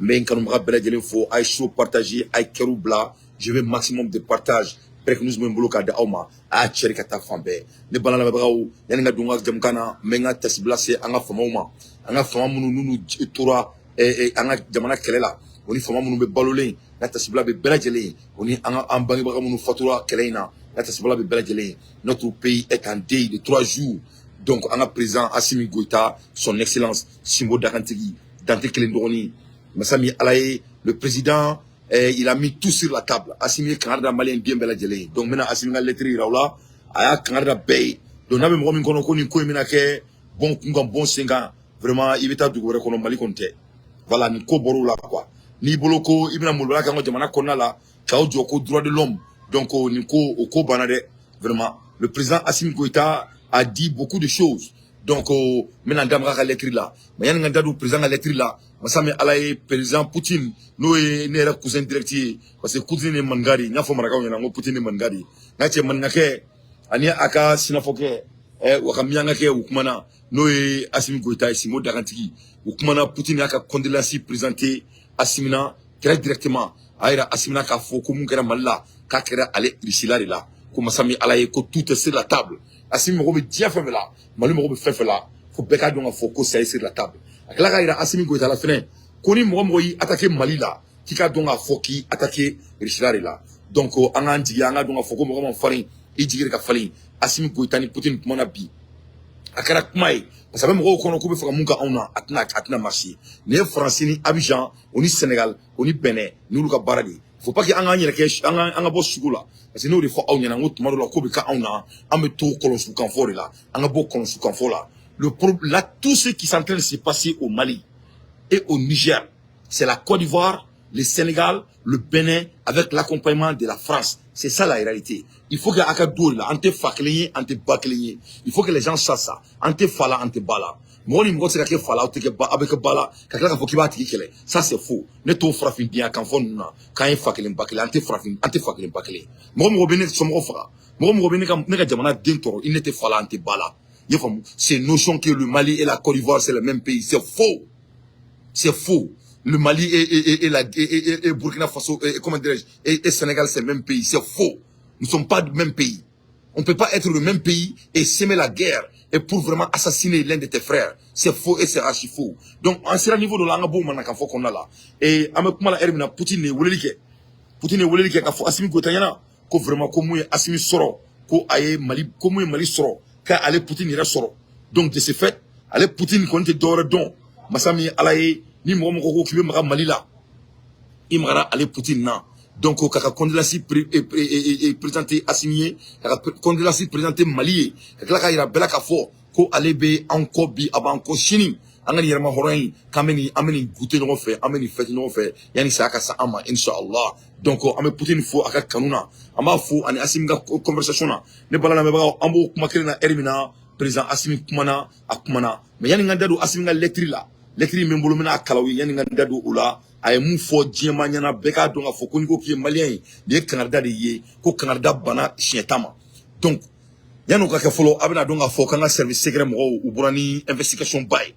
mais quand on me rappelle qu'il faut aïe chaud partager aïe keroubla je veux maximum de partage pour que nous me bloquons de auma à chercher kata fambe ne balana babaou yaninga dunga jamkana menga tasblase anga fama munu tura anga jamana kelela oni fama munu be balolé la tasbla be beladjele oni anga ambangi baga munu fatura kelena la tasbla be beladjele notre pays est en deuil de 3 jours donc anga président Assimi Goïta son excellence Simbo Dakantigi Dante Kelendoroni Massami Alaye le président il a mis tout sur la table Assimi Canada malien bien beladjele donc maintenant Assimi nga lettre raoula aya Canada bay donc na be mo min kono ko ni ko mina ke bon kunga bon senga vraiment il est à du kono Mali konte voilà ni ko boru la quoi ni boloko ibna mulbala kango jamana konna la kaw joko droit de l'homme donc ni ko banade vraiment le président Assimi Goïta a dit beaucoup de choses donc maintenant damra l'écrit là mais yan nganda du président l'écrit là masami alaye président Poutine no e nera cousin direct parce que Poutine e mangari nya fo maraka nya ngo Poutine e mangari na che man ngake ani aka sinafoke wakamyanga ke ukumana no e Assimi Goïta Simbo Dakantigi ukumana Poutine aka condoléances présenté Assimina très directement aira Assimina ka fo ko mun kera malla ka kera ale risilari la ko masami alaye ko tout est sur la table Assimi mo be dia fa là malu mo be fa là faut beka donga fo ko c'est sur la table akala ka ira Assimi Goïta la fin ko ni mo yi attaquer Mali là ki ka donga fo ki attaquer risilari la donc anga ndigi anga donga fo ko mo farin i jigir ka falin Assimi Goïta ni Poutine kuma bi akara kumai parce que même ko ko be fa mun ka ona atna marché ne français ni Abidjan oni Sénégal oni Bénin ni lu ka baradi faut pas que anga nyere ke anga bo sugula parce que nous il faut on yana ngot maro la ko be ka ona am to kolonsu kan fo là anga bo kolonsu kan fo là le problème là tout ce qui s'entraîne de se passer au Mali et au Niger c'est la Côte d'Ivoire le Sénégal le Bénin avec l'accompagnement de la France c'est ça la réalité il faut que akadou là ante faklenye ante baklenye il faut que les gens sachent ça ante fala ante bala moni mo c'est que fala ante que ba avec bala kakla ka foki ba tiki kele ça c'est faux ne to frafin bien kan fon na kan faklen bakle ante faklen bakle mo bene so mo fra mo bene kam ne ka jamana dentoro il n'était fala ante bala il faut c'est notion que le Mali et la Côte d'Ivoire c'est le même pays c'est faux le Mali et Burkina Faso comment dirais-je et Sénégal c'est le même pays c'est faux nous ne sommes pas du même pays on ne peut pas être le même pays et s'aimer la guerre et pour vraiment assassiner l'un de tes frères c'est faux et c'est archi faux donc en ce niveau de l'angabo manaka fo qu'on a là et amekuma la hermina Poutine ne wolelike ka fo Assimi Goïta yana ko vraiment ko mu Assimi soro ko aye Mali ko mu Mali soro ka ale Poutine ira soro donc de ce fait ale Poutine kon te dore don masami alaye ni mo ko kibe maka Mali la imara ale Poutine na donc kaka condoléances présenté Assimi kaka condoléances présenté Mali kaka ka ira bela ka fo ko ale be encore bi avant ko chini angani yerma horain kameni ameni goûter no fait ameni fête no fait yani sa ka sa ama inshallah donc ame Poutine fo aka kanuna ama fo ani Assimi ga conversation na ne balana me ba ambo kuma kirina ermina président Assimi kumana akumana mais yani nganda do Assimi ga lettre min bolo mina kalawi yani nganda do ula ay mu fo diema nyana beka do nga fo ko niko ki malien ni Canada de ye ko Canada bana chietama donc yano ka ke folo abina do nga fo kanga service secret mo u burani investigation bay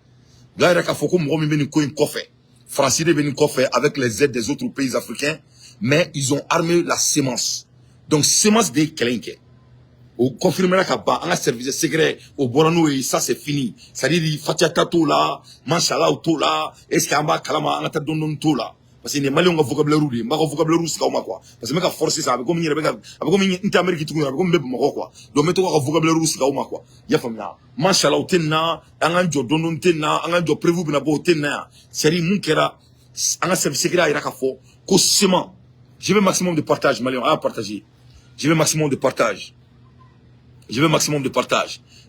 gaira ka fo ko mo mi beni ko in kofe français de beni kofe avec les aides des autres pays africains mais ils ont armé la semence donc semence de kelenke au confirmer la kaba un service secret au borano et ça c'est fini ça dit fatia tato là manchala auto là est-ce qu'il y a un kalama un tas don tout là parce que les Maliens ont vocabulaire rouli ma vocabulaire rouli c'est comme quoi parce que mec a forcé ça avec comme il avec comme une Amérique tout avec comme bébé mako quoi donc mettons un vocabulaire rouli c'est comme quoi ya famia manchala auto na un jo don tenna un jo prévu bina bo tenna c'est dit mon kera un service secret ira ka fo ko seulement je veux maximum de partage Maliens à partager je veux maximum de partage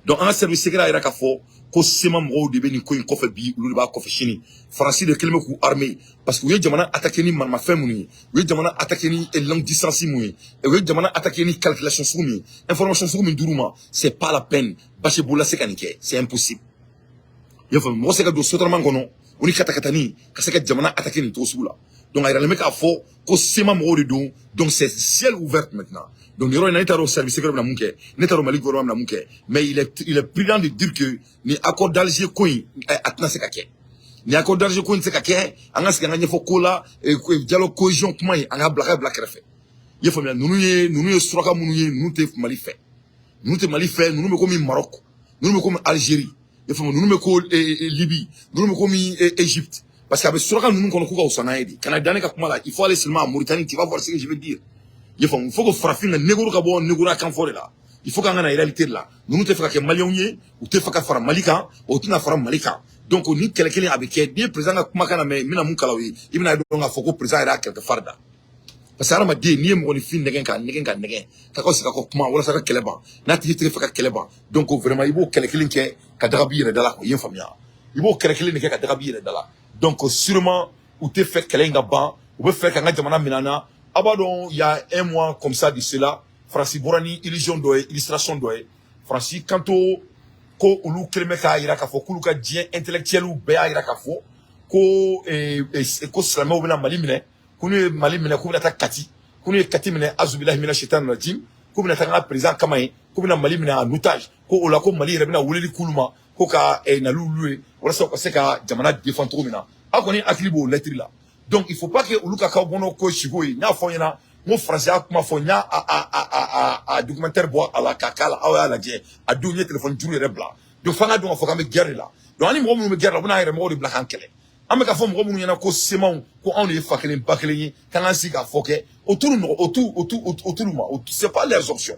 donc un service secret ira ka fo ko sema mo de beni ko ko fe bi lu ba ko fe chini français de kelme ku armée parce que oui jamana attaquer ni man ma fin muni oui jamana attaquer ni longue distance muni et oui jamana attaquer ni calculation sumi information sumi duruma c'est pas la peine bache boula c'est kanike c'est impossible yo fa mo se ka do sotrement kono oni katakatani ka se ka jamana attaquer ni to sula donc il a le mec à fo ko sema mo de don donc c'est ciel ouvert maintenant. Donc il y a un service secret Mali gouvernement mais il est prudent de dire que ni accord d'Alger coin atna se kake ni accord d'Alger ko nse ka ke anga sika nga nyefo kola dialogue cohésion kuma yi anga black refe ye famia nunu ye suraka munu ye nunu te Mali fait nunu te Mali fait nunu me ko mi Maroc nunu me ko mi Algérie ye famia nunu me ko Libye nunu me ko mi Égypte parce que avec suraka nunu kono ko ka usana yedi kana dane ka kuma la il faut aller seulement à Mauritanie, tu vas voir ce que je veux dire. Il faut que Frafine négoro ka bon négoro kan fore là. Il faut qu'on ait la réalité là. Nous te faisons que Maliens ou te faisons faire Malika ou tu n'as pas Malika. Donc on dit quelqu'un avec qui est présent à Kumakana mais mina mukalawi. Il m'a dit on a foko présent à quelque farda. Parce que ça m'a dit ni mon fin negen. Kako c'est kako kuma wala saka keleba. Nati te faisons keleba. Donc vraiment il faut quelqu'un qui est kadrabi dans la ko yen famia. Il faut quelqu'un qui est kadrabi dans la. Donc sûrement ou te fait quelqu'un ba ou peut faire quand jamana minana. Abadon il y a un mois comme ça de cela. Francis Borani illusion doye illustration doye Francis kanto ko ulu kelme ka ira ka fo kulu ka dien intellectuel ou be ira ka fo ko ko slama obina Mali mine kunu Mali mine ko ta kati kunu kati mine azubillahi minash shaitanir rajim ko bina ta président kamay ko bina Mali mine en otage ko ola ko Mali rebina wuleli kuluma ko ka na lulue wala so ko se ka jamana défendre mina akoni aklibo lettre là. Donc il faut pas que ulu ka ka bono ko shigoyi nya fo yana mon français a kuma fonya a documentaire bois à la kakala à la guerre à donner téléphone juru rebla do fanga do foka me guerre là do ani mo me guerre là buna mo de black ankele am ka fo mo yana ko semon ko on est fakele bakele kan si ka foke autour c'est pas les options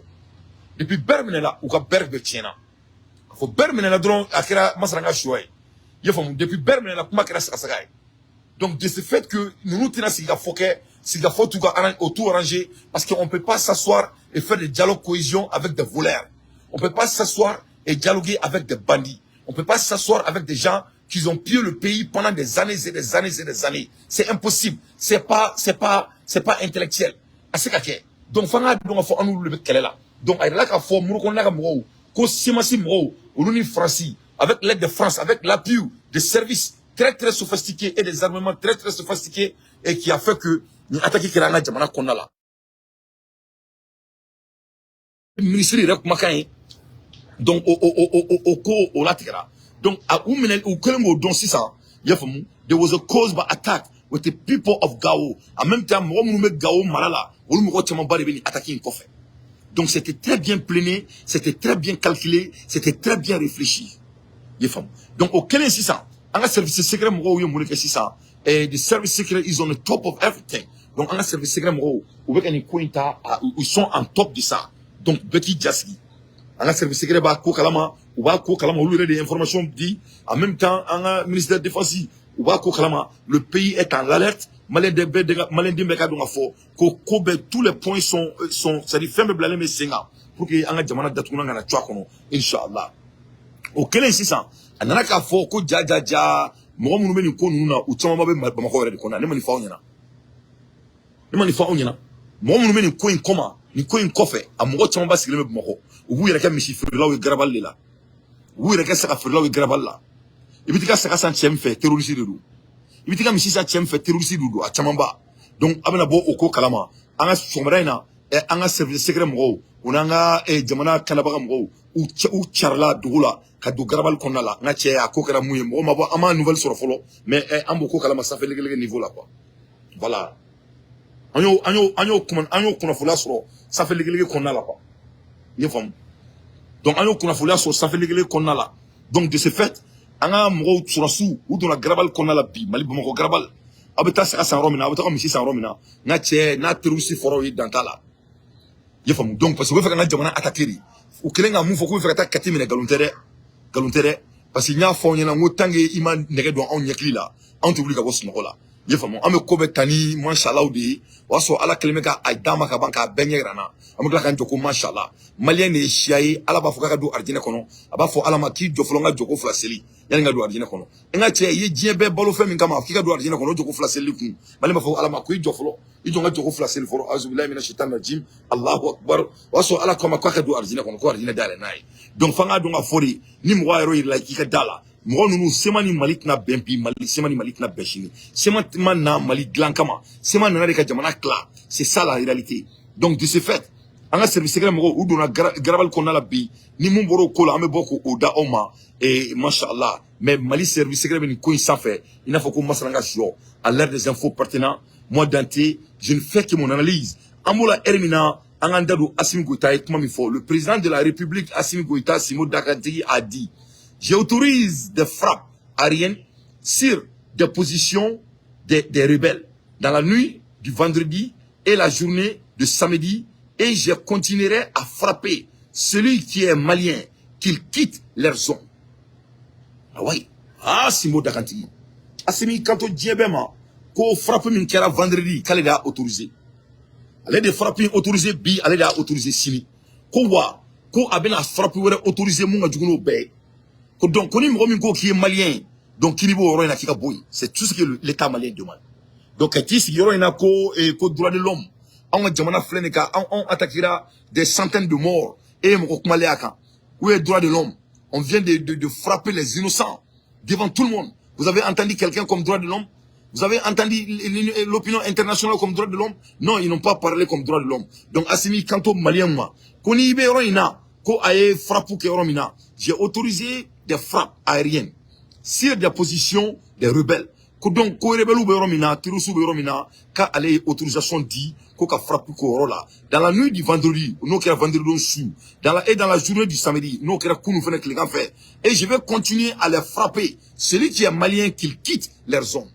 depuis bermene là ou ka berbe tiena faut bermene là dron akira masranga choy yefo depuis bermene là kuma kira saka. Donc de ce fait que nous tenons à foquer, c'est qu'il faut tout arranger parce qu'on ne peut pas s'asseoir et faire des dialogues cohésion avec des voleurs. On ne peut pas s'asseoir et dialoguer avec des bandits. On ne peut pas s'asseoir avec des gens qui ont pillé le pays pendant des années et des années et des années. C'est impossible. C'est pas intellectuel. Donc faut nous le mettre là. Donc il y a faut avec l'aide de France, avec l'appui des services très sophistiqués et des armements très sophistiqués et qui a fait que nous attaquons Kirana Jamana Konala. Le ministre est donc au Latikara. Donc à Oumenen ou Kelengo don 600, there was a cause by attack with the people of Gao. En même temps, moi nous met Gao Malala, ou nous me attaquer une coffre. Donc c'était très bien plané, c'était très bien calculé, c'était très bien réfléchi. Donc au Kenya 600. Un service secret mo yo mulike sisa et the service secret is on the top of everything. Donc un service secret mo ou be kani kointa ils sont en top de ça. Donc Betty Jaski un service secret ba ko kalama ou ba ko kalama ou des informations dit en même temps un ministère de défense ou ba ko kalama le pays est en alerte malin de meka donc fo ko tous les points sont ça dit ferme blâmer mais singa pour que un jamana datuna ngana twa kono inshallah au Kenya 600 anana ka fo ko jaja mo mu meni ko nuna u chama mabe Bamako re ko na ne mani fa onyana mo mu meni ko in koma ni ko in kofe amogo chama ba sigile Bamako u bu yere ka mishi firla we grabal lela u yere ka saka firla we grabal la ibitika saka san chem fe terroriste du ibitika mishi sa chem fe terroriste du a chama ba donc abana bo oko kalama anga somraina e anga service secret mo unanga jamana kalabaga mo u charla dugula ka du grabal konala nga che a ko kara muye mo mabo ama nouvelle sur folo mais ambo ko kala ma ça fait le niveau là quoi voilà anyo kuna fula sur ça fait le konala quoi ni fam donc anyo kuna fula sur ça fait le konala donc de ce fait anga mo sur sou ou dans la grabal konala bi mali mo ko grabal abeta sa san romina abeta ko mi san romina nga che na terusi foro yi dantala yefam donc parce que vous faites un jamana attaquer ou kelenga mu foko vous faites attaquer mine galuntere parce qu'il y a fond yana ngotange ima nege do on nyekli la on te ka boss no la yefam am ko betani mashallah de waso ala kelemeka ay dama ka banka benye rana am la kan joko mashallah malien ne shiai ala ba foka do arjina kono aba fo ala ma ki joflo nga joko flaseli yan nga do arjina kono nga che ye jiebe balo femi kama ki ka do arjina kono joko flaseli ku malima fo ala ma ku joflo ijo nga joko flaseli foro azubillahi minash shaitanir rajim Allahu akbar waso ala kama ka do arjina kono ko arjina dale nai donc fanga do nga fori ni mo wa ro ila ki ka dala mo nunu semani malik na bempi malik semani malik na beshini semani na malik glankama semani na ka jamana kla c'est ça la réalité donc de ce fait anga service secret mo ou dona garabal ko na la bi ni mun boro ko la ame boko o da oma et machallah mais Mali service secret ni ko ça fait il n'a faut ko masranga sio à l'ère des infos pertinents moi Dante je ne fais que mon analyse amola ermina angandado Assimi Goïta et comment il faut le président de la République Assimi Goïta Simo Dakantigi a dit j'autorise des frappes aériennes sur des positions des rebelles dans la nuit du vendredi et la journée de samedi. Et je continuerai à frapper celui qui est malien, qu'il quitte leur zone. Ah oui. Ah, Simo Dakanti. Assimi, quand on dit bien, qu'on frappe une kera vendredi, qu'elle a autorisé. Elle est frapper autorisé, bi, elle a autorisé Simi. Qu'on voit, qu'on a bien frappé, autorisé, mon adjouno bé. Donc, on est qui est malien. Donc, qui niveau na kika boy. C'est tout ce que l'État malien demande. Donc, il y aura un droit de l'homme. On attaquera des centaines de morts. Et où est le droit de l'homme? On vient de frapper les innocents devant tout le monde. Vous avez entendu quelqu'un comme droit de l'homme? Vous avez entendu l'opinion internationale comme droit de l'homme? Non, ils n'ont pas parlé comme droit de l'homme. Donc, Assimi, quand on malien, j'ai autorisé des frappes aériennes sur des positions des rebelles. Donc, ko rebelle ou beromina, tirusu beromina, ka allait autorisation dit, ko ka frappe ko rola. Dans la nuit du vendredi, nous qui vendredi sous, dans la journée du samedi, nous qui nous venons que les gars fait. Et je vais continuer à les frapper. Celui qui est malien, qu'il quitte leur zone.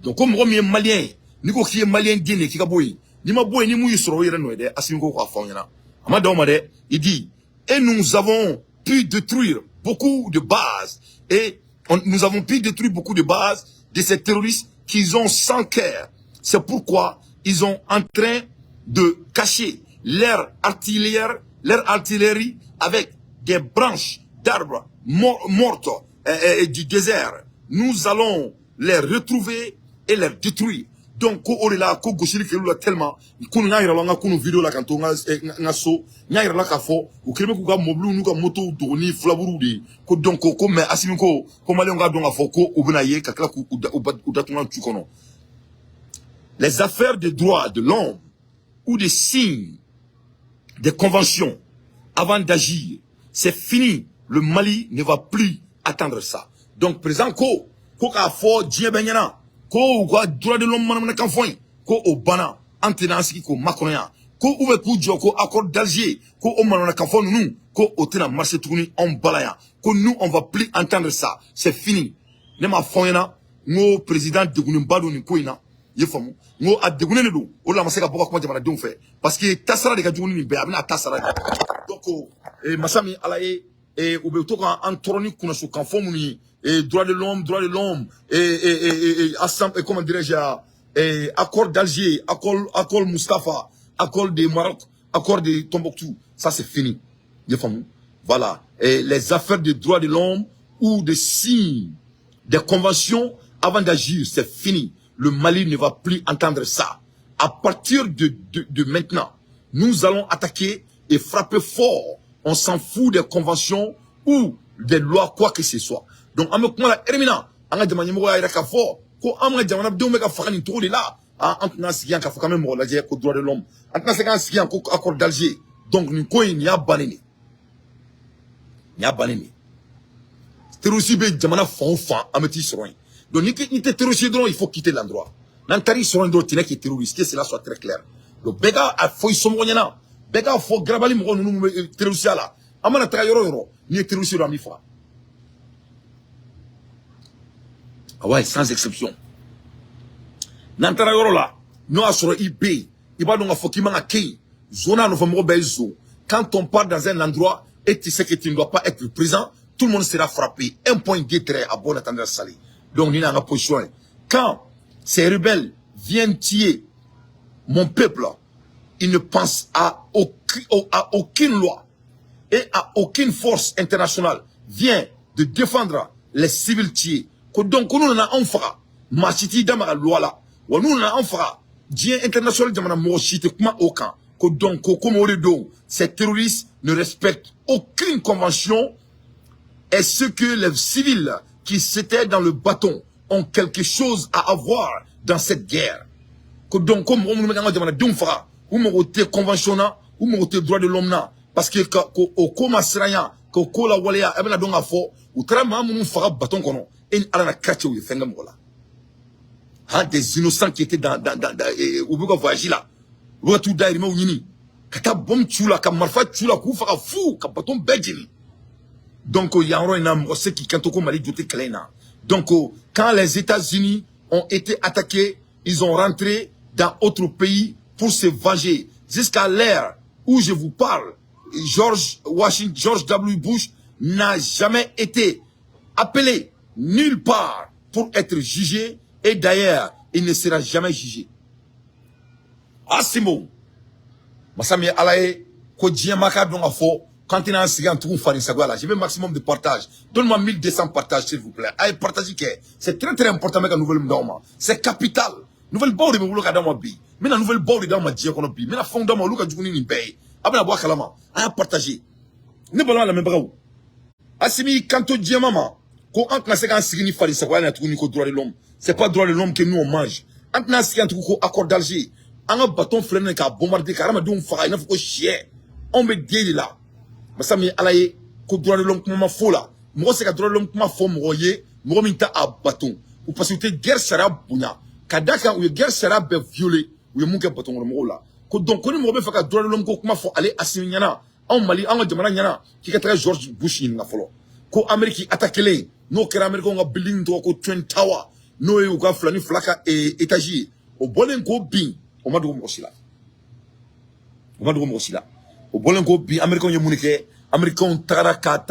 Donc, comme on est malien, ni ko qui est malien guiné, qui ka boy, ni ma boy ni mouille sur le noé, Assimi ko ka fanyana. Amadamade, il dit, et nous avons pu détruire beaucoup de bases et nous avons pu détruire beaucoup de bases de ces terroristes qu'ils ont sans cœur. C'est pourquoi ils sont en train de cacher leur artillerie avec des branches d'arbres mortes du désert. Nous allons les retrouver et les détruire. Donc, ko orela ko goshiri ke lula tellement ko nya ira langa ko video la kanto nga so nya ira la ka fo o krebe ko ga moblu nu ka moto doni flaburu de ko donc ko mais Assimi ko mali nga donga fo ko obina ye ka kala ko udatunga tukono. Les affaires de droits de l'homme ou des signes des conventions avant d'agir, c'est fini. Le Mali ne va plus attendre ça. Donc président ko ka fo dien benyana ko droit de l'homme manamana kanfoy ko obana antenansi ko makonya ko oube ku joko accord d'Alger ko o manamana kanfoy nous ko otena marché tourni on balaya ko nous on va plus entendre ça, c'est fini. Ne ma foyena ngo président de Gunimbado ni koina yefamu ngo adegune ne do o la maseka boka ko jamana don fait parce que tasara de ka juguni ni be abina tasara donc masami alaye et oube to kan antroni kuna so kanfoy muni et droit de l'homme, et comment dirais-je, accord d'Alger, accord Mustafa, accord de Maroc, accord de Tombouctou, ça c'est fini. Voilà. Et les affaires de droits de l'homme ou des signes, des conventions avant d'agir, c'est fini. Le Mali ne va plus entendre ça. À partir de maintenant, nous allons attaquer et frapper fort. On s'en fout des conventions ou des lois, quoi que ce soit. Donc, on a terminé. On a demandé à Kafo, qu'on a demandé à Domeka Fakani Tour de là. En tenant ce qui est quand même la au droit de l'homme. En tenant ce qui est accord d'Alger. Donc, nous connaissons, il y a banéni. Il y a banéni. Terroriste, Jamana Fonfa, Ameti Soin. Donc, ni terroriste, il faut quitter l'endroit. N'entari Soin d'Otina qui est terroriste, que cela soit très clair. Donc, Bega a fait son moyen. Bega a fait Grabali Mouron, terroriste là. Amana Trayoro, ni terroriste dans l'Amifa. Ah ouais, sans exception. Nantara yoro là, nous assurons IB, il va donc à Kei, zona nous fameux bezo. Quand on part dans un endroit et tu sais que tu ne dois pas être présent, tout le monde sera frappé. Un point d'étrait à bon attendre salé. Donc, nous n'avons pas choix. Quand ces rebelles viennent tuer mon peuple, ils ne pensent à aucune loi et à aucune force internationale vient de défendre les civils tués. Donc, nous avons un fera, machiti dans la loi là, ou nous avons un fera, Dieu international dans la mochite, comment aucun. Donc, comme on le dit, ces terroristes ne respectent aucune convention et ce que les civils qui s'étaient dans le bâton ont quelque chose à avoir dans cette guerre. Donc, comme on me dit, on fera, ou mon côté conventionnel, ou mon droit de l'homme na parce que au koma siranya ko ko la waleya e bena donc a fo ou tra ma mun fara bâton kono en ala na quartier ou fenga mola hein des innocents qui étaient dans ou buka voyage là ou tout daire ma nyini kata bom tula ka marfa tula ku fara fou ka bâton bedjini donc il y a un homme qui quand on Mali joté kleina donc quand les États-Unis ont été attaqués ils ont rentré dans autre pays pour se venger jusqu'à l'ère où je vous parle. George W. Bush n'a jamais été appelé nulle part pour être jugé et d'ailleurs, il ne sera jamais jugé. Asimo, Masami Alaye, Kodjiamaka Dongafo, quand il a un cigare, tout le j'ai un maximum de partage. Donne-moi 1200 partages, s'il vous plaît. Allez, partagez. C'est très très important avec la nouvelle Mdaoma. C'est capital. Nouvelle bord de Moulouka dans ma vie. Mais la nouvelle bord dans ma diaconobi. Mais la fond dans ma louka du Gouni Nimbay. Abna bois kalama. À partager. Ne balons la même bravo. Asimi kanto diamama. Ko antna sekan signi fali sa kwa na tout niko droit de l'homme. C'est pas droit de l'homme que nous on mange. Antna sekan tout ko accord d'Alger. Un bâton freiné ka bombardé karama dum fara ina fuko chien. On me dit là. Masami alaye ko droit de l'homme kuma fola. Mo se ka droit de l'homme kuma fo mo ye. Mo minta a bâton. Ou parce que guerre sera bunya. Kadaka ou guerre sera be violé. Ou mon bâton mo là. Donc, on ne peut pas droit de l'homme comment faut aller à Simiana, en Mali, en Jamana, qui est George Bush in la follow. Ko Amérique attaque les, no kera Américain a building to ko Twin Tower, no e uga flani flaka et étagé. Au bolen ko bin, au madou mosila. Au madou mosila. Au bolen ko bin, Américain yamunike, Américain taraka,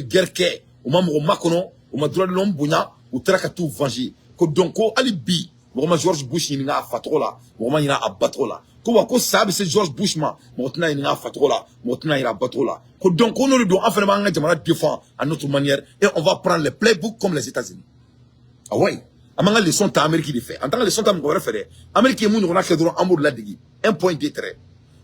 guerre ke, au mamu makono, au madou de l'homme bunya, ou taraka tout venger. Ko donc ko alibi. Vraiment George Bush il n'a pas trop là, vraiment il a abattre là. Comment sabe c'est George Bush ma, maintenant il n'a pas trop là, maintenant il a abattre là. Donc on le doit enfin manga jamana défend à notre manière et on va prendre les playbooks comme les États-Unis. Ah ouais, amanga les sont à Amérique qui fait. En tant que les sont à me référer, Amérique est mon on a que droit amour la digi. Un point d'intérêt.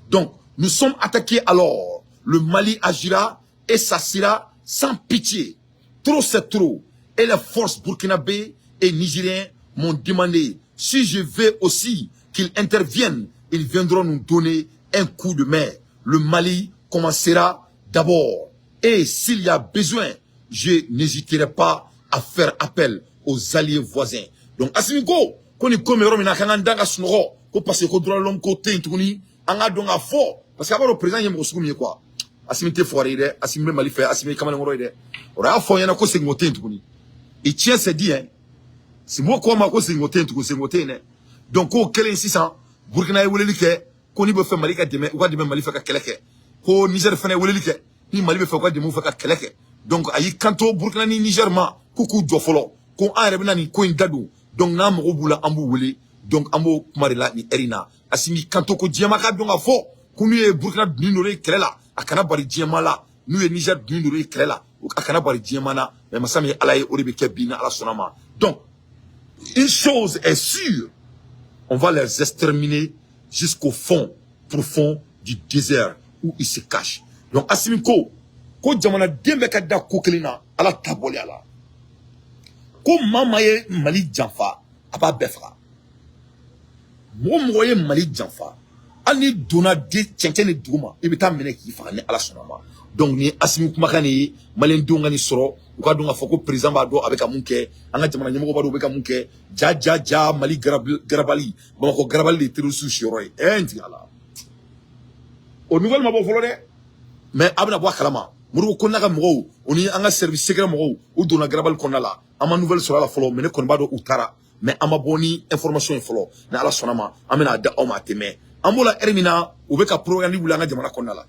Donc nous sommes attaqués alors, le Mali agira et s'assira sans pitié. Trop c'est trop. Et les forces burkinabé et nigériens m'ont demandé si je veux aussi qu'ils interviennent, ils viendront nous donner un coup de main. Le Mali commencera d'abord. Et s'il y a besoin, je n'hésiterai pas à faire appel aux alliés voisins. Donc, Asimiko, qu'on est comme Romina Kananda Snoro, qu'on passe au droit de l'homme côté, on a donc à fort. Parce qu'avant le président, il me ressoumé quoi. Asimite Foiré, Asimé Malifé, Asimé Kamaloroide. On a fort, il y en a quoi c'est moté, il tient ses dit, hein. Si moi quoi ma cause c'est ngoté né donc ko kelen 600 Burkina yi woleli ke ko ni be fe Mali ka deme ou ka deme Mali fe ka keleke ko Niger fene woleli ke ni Mali be fe ko deme fe ka keleke donc ayi kanto Burkina ni Niger ma kuku jofolo ko an rebe na ni ko indadu donc na mo bula ambu wole donc ambo kumarela ni erina asimi kanto ko diema ka donga fo ko ni Burkina ni nore kelela akana bari diema la nu e Niger ni nore kelela akana bari diema na mais masami alaye oribe ke bina ala sonama donc une chose est sûre, on va les exterminer jusqu'au fond profond du désert où ils se cachent. Donc, Asimiko, ko jamana dembe kada kokelina ala taboli ala. Ko mamaye Mali janfa aba befra. Mo moye Mali janfa. Ani dona de tchenchene duma ibita mene ki fa ne ala sonama. Donc ni Asimiko makani Mali ndonga ni soro ou ka donga foko président ba do avec amunke anga jamana nyamo ba do avec amunke ja Mali grabali ba ko grabali de terroristes choroy enti ala au nouvel mabo folode mais abna bo kalama muru ko naga mo oni anga service secret mo ou dona grabal ko nala ama nouvelle sur la folo mais ko ba do utara mais ama boni information folo na ala sonama amena da o ma teme amola ermina ou be ka programme li bulanga jamana ko nala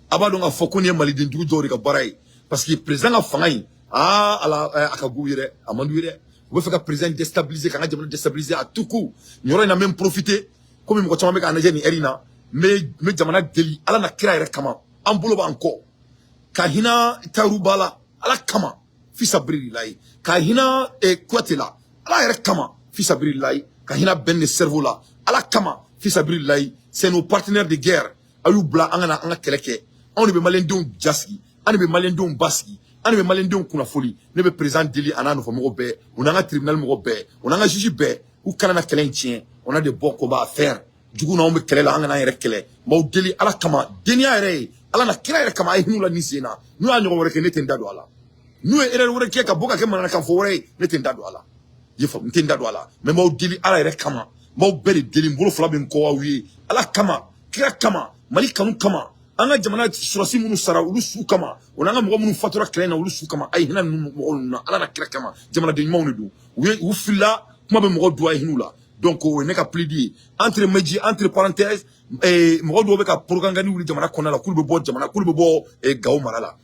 aba donga foko ni Mali de ndugu jori ka baray parce que le président a fait akagouire amandouire vous faites que président déstabiliser quand on déstabiliser à tout coup il y aura même profité comme il me continue avec Anageni Erina mais jamana deli ala na kira ere kama ambulo ba anko kahina tarubala ala kama fi sabrillahi kahina kwatela ala ere kama fi sabrillahi kahina ben cerveau là ala kama fi sabrillahi c'est nos partenaires de guerre ayu bla anga keleke on be malendon jaski ani be malendon baski ani be malendon kuna foli ne be président deli ana no famo be on a un tribunal mo be on a un juge be ou kana na kelen tien on a de bons combats à faire jugu na on be kɛlɛ la an kana yɛrɛ kɛlɛ m'aw deli ala kama deniya yɛrɛ ye ala na kira yɛrɛ kama a ye hin'u la ni sen na n'u y'a ɲɔgɔn wɛrɛ kɛ ne tɛ n da don a la n'u ye erreur wɛrɛ kɛ ka bɔ ka kɛ mananakan fɔ wɛrɛ ye ne tɛ n da don a la i ye faamu n tɛ n da don a la mais m'aw deli ala yɛrɛ kama m'aw bɛɛ de deli n bolo fila bɛ n kɔ aw ye ala kama kira kama mali kanu kama an ka jamana sɔrɔsi minnu sara olu su kama o n'an ka mɔgɔ minnu fatura kɛlɛ na olu su kama a ye hinɛ ninnu mɔgɔ ninnu na ala na kira kama jamanaden ɲumanw de don u filila kuma bɛ mɔgɔ don a ye hin'u la donc o ye ne ka plaider ye entre meji entre parenthèses mɔgɔ dɔw bɛ ka propagande wuli jamana kɔnɔna la k'olu bɛ bɔ jamana k'olu bɛ bɔ Gawo mara la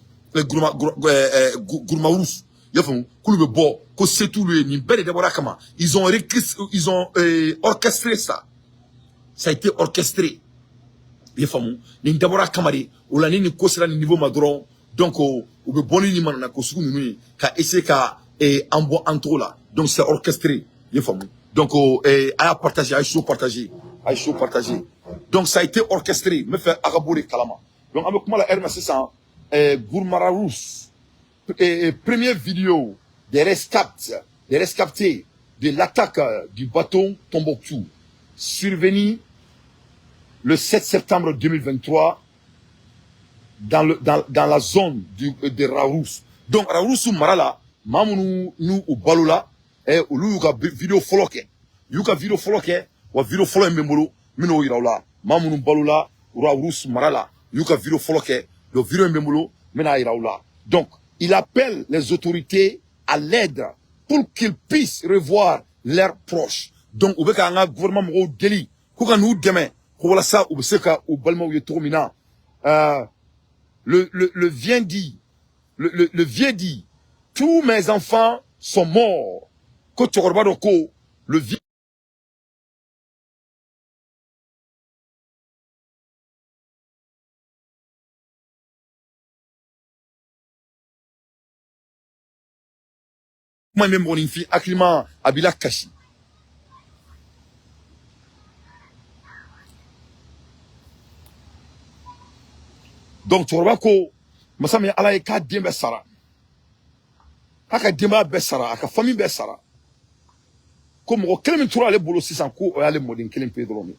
Gourmaourous i y'a faamu k'olu bɛ bɔ ko se t'olu ye nin bɛɛ de dabɔra kama ils ont orchestré ça a été orchestré i y'a faamu nin dabɔra kama de o la ni nin ko sera nin niveau ma dɔrɔn donc u bɛ bɔ ni nin manana ko sugu ninnu ye ka essayer ka an bɔ an togo la donc c'est orchestré i y'a faamu donc a y'a partagé a ye show partagé donc ça a été orchestré n bɛ fɛ a ka bɔ de kalama donc an bɛ kuma la heure min sisan Gourmaourous première vidéo des rescapés de l'attaque du bateau Tombouctou survenu le 7 septembre 2023 dans la zone de Raourous. Donc Raourous Marala, Mamounu nous au Balola, et au Louka vidéo foloke. Yuka vidéo foloke, ou vidéo foloke membolo, Mino Iraula, Mamounu Balola, Raourous Marala, Yuka vidéo foloke, le vidéo membolo, Mena Iraula. Donc, il appelle les autorités à l'aide pour qu'ils puissent revoir leurs proches. Donc, au bec un gouvernement au délit, qu'on nous demain. Voilà ça, ou c'est qu'au au balma ou terminant. Le vient dit, le vieux dit, tous mes enfants sont morts. Quand tu regardes le vieux. Moi-même, mon fille, Aklima, Abila Kashi. Donc, tu vois que, Massami ala ye ka den bɛ sara a ka denbaya bɛɛ sara a ka famille bɛɛ sara ko mɔgɔ kelen min tora ale bolo sisan ko o y'ale mɔden kelen pe dɔrɔn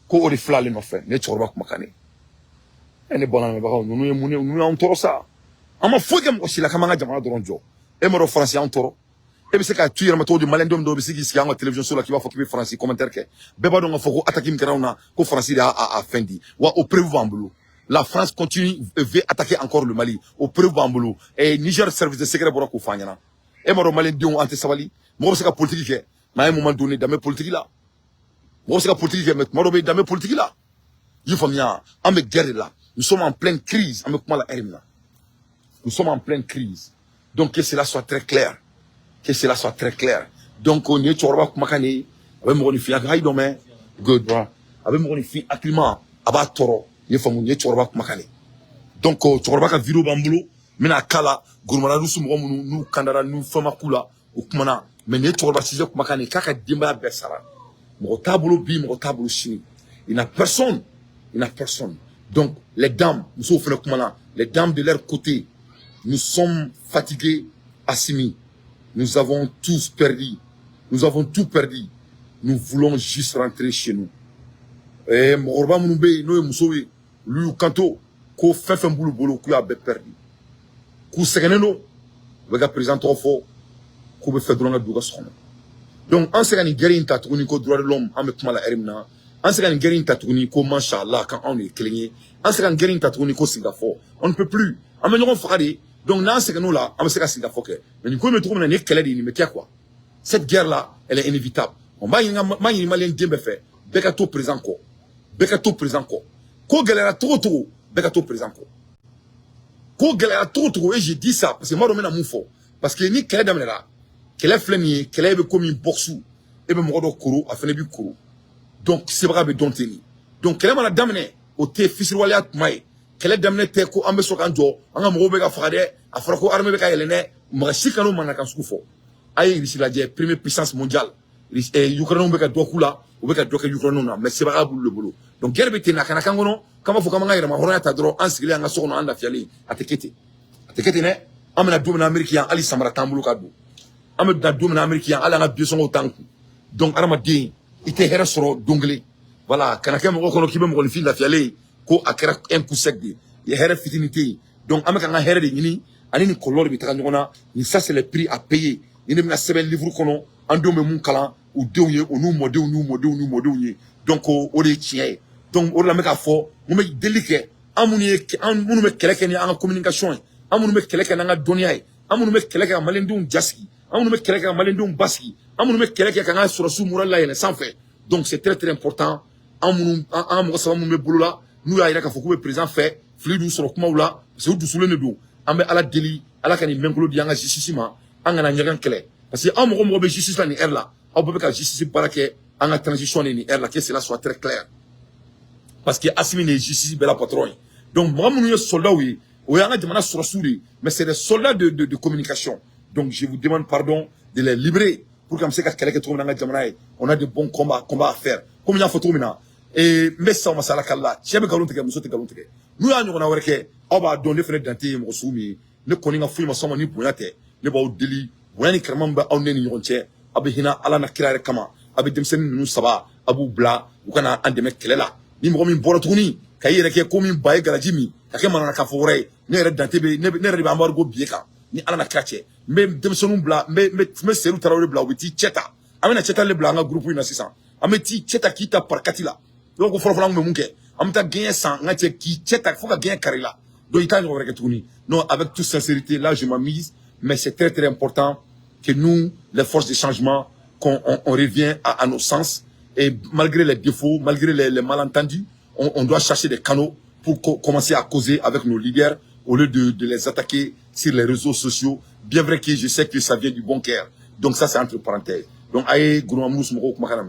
ko o de filɛ ale nɔfɛ ne cɛkɔrɔba kumakan ne balamɛbagaw ninnu ye mun ye ninnu y'anw tɔɔrɔ sa an ma foyi kɛ mɔgɔ si la k'an ka jamana dɔrɔn jɔ e m'a dɔn faransi y'anw tɔɔrɔ e bɛ se ka tu yɛrɛma cogo di maliyɛn dɔw bɛ se k'i sigi an ka télévision so la k'i b'a fɔ k'i bɛ faransi commentaire kɛ bɛɛ b'a dɔn k'a fɔ ko attaque min kɛra anw na ko faransi de y'a fɛn di wa o preuve b'an bolo. La France continue, veut attaquer encore le Mali. Au preuve Bamboulou. Et Niger, service de secret pour qu'on fasse. Et moi, Malien Dion, anti-Savali. Moi, c'est la politique. Mais à un moment donné, dans mes politiques là. Moi, c'est la politique. Mais moi, dans mes politiques là. Il faut bien. En me guerre là. Nous sommes en pleine crise. En me comment la RM là. Nous sommes en pleine crise. Donc, que cela soit très clair. Que cela soit très clair. Donc, on est sur le Makane. Avec mon fille, avec mon good, avec mon fille, actuellement, avec Toro. Il faut que tu aies donc tu vas ka vidéo bambulo mina kala Gourmaourous sumo nous kandara nous fama kula o kumana mais ne tu vas size kumakane kaka dimba besara mo tableau bi mo tableau chini il n'a personne donc les dames nous sommes kumana les dames de leur côté nous sommes fatigués Assimi nous avons tous perdu nous avons tout perdu nous voulons juste rentrer chez nous et mo orba munube no musowe lui kanto ko fɛn bolo k'u y'a bɛɛ perdu k'u sɛgɛnnen don u bɛ ka président tɔgɔ fɔ k'u bɛ fɛ dɔrɔn ka don u ka so kɔnɔ donc an se ka nin guerre in ta tuguni ko droit de l'homme an bɛ kuma la heure min na an se ka nin guerre in ta tuguni ko mashallah kan anw de ye kelen ye an se ka nin guerre in ta tuguni ko sigikafɔ on ne peut plus an bɛ ɲɔgɔn faga de donc n'an sɛgɛnn'o la an bɛ se ka sigikafɔ kɛ mais nin ko in bɛ cogo min na nin ye kɛlɛ de ye nin bɛ kɛ quoi cette guerre là elle est inévitable on b'a ɲini maliyɛn den bɛɛ fɛ bɛɛ ka to président kɔ bɛɛ ka to président kɔ ko gɛlɛyara togo togo bɛɛ ka to président kɔ ko gɛlɛyara togo togo et je dis ça parce que n b'a dɔn n bɛna mun fɔ parce que ni kɛlɛ daminɛra kɛlɛ filɛ nin ye kɛlɛ bɛ komi boxu e bɛ mɔgɔ dɔ koro a fɛnɛ b'i koro donc sebaga bɛ dɔn ten donc kɛlɛ mana daminɛ o tɛ fisiriwaleya tuma ye kɛlɛ daminɛ tɛ ko an bɛ sɔn k'an jɔ an ka mɔgɔw bɛ ka faga dɛ a fɔra ko armée bɛ ka yɛlɛn dɛ mɔgɔ si kan'o mankan sugu fɔ a ye Russie lajɛ première puissance mondiale Ukrainiens bɛ ka dɔ k'u la u bɛ ka dɔ kɛ Ukrainiens na mais sebaga b'olu de bolo donc guerre bɛ ten na a kana kan kɔnɔ k'an b'a fɔ k'an b'an ka yɛrɛma hɔrɔnya ta dɔrɔn an sigilen an ka so kɔnɔ an lafiyalen a tɛ kɛ ten dɛ an bɛna don min na Amérique yan hali samara t'an bolo ka don an bɛ don min na Amérique yan hali an ka binsɔngɔw t'an kun donc adamaden i tɛ hɛrɛ sɔrɔ don kelen voilà kana ke mo kono kibe mo kon fi la fiale ko akera un coup sec de here fitinité donc amaka nga here de ni ani ni color bi taka ngona ni ça c'est le prix à payer ni na 7 livres kono ando me mun kala ou deunye onu modé donc o de tien donc o la meka fo mo me délicat amunu me keleke ni en communication amunu me keleke na nga donia amunu me keleke malendum jaski amunu me keleke malendum baski amunu me keleke ka nga surasu murala yene sans fait donc c'est très important amunu mo sa me bulula nous ya ira ka foko be président fait fluidu sur kuma wala c'est du soulé ne do ambe ala deli ala kani menkolo di nga justice ma angana nyagan kele parce que amu mo be justice la ni er la au be ka justice barake anga transition ni er la que cela soit très clair parce que assimi ni justice be la patron donc moi mon soldat oui ou yanga demanda sur souri mais c'est des soldats de communication donc je vous demande pardon de les libérer pour comme c'est que quelqu'un trouve dans jamana on a de bons combats à faire comme il y a photo mina et mais ça on sala kala chebe galon teke muso te galon teke nous ya nyona werke oba donner frère danté mo soumi ne koni nga fuima sama ni boyate ne ba odeli boyani kramam ba awne ni nyonche abe hina ala na kirare kama abe demsen nu saba abu bla ukana andeme kelela ni mo min boro tuni kayere ke komi baye galajimi kake manana ka fore ne re danté be ne re ba ambar go bieka ni ala na krache me demsenu bla me seru tarawre bla witi cheta amena cheta le bla nga groupe ina 600 ameti cheta kita par katila donc il faut faire un munke amta gagner 100 ngate ki cheta faut gagner karila donc il t'a non avec toute sincérité là je m'amise mais c'est très important que nous les forces de changement qu'on revient à nos sens et malgré les défauts malgré les malentendus on doit chercher des canaux pour commencer à causer avec nos leaders au lieu de les attaquer sur les réseaux sociaux bien vrai que je sais que ça vient du bon cœur donc ça c'est entre parenthèses donc aye gouvernement moko kumakana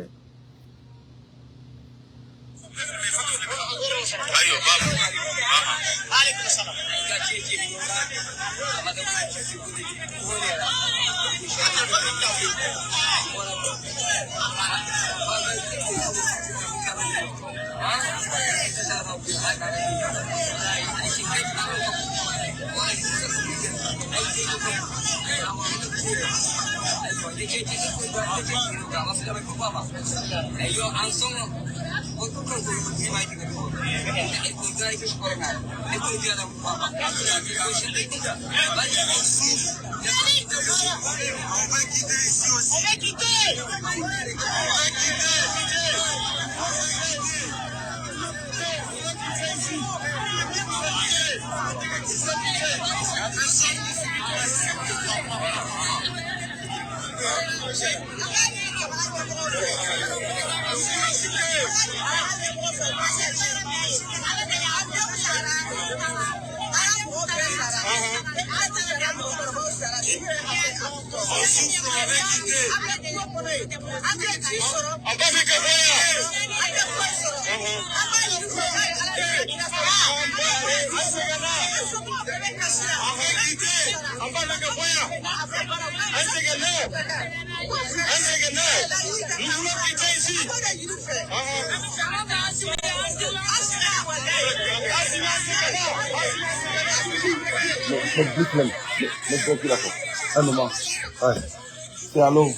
C'est hello.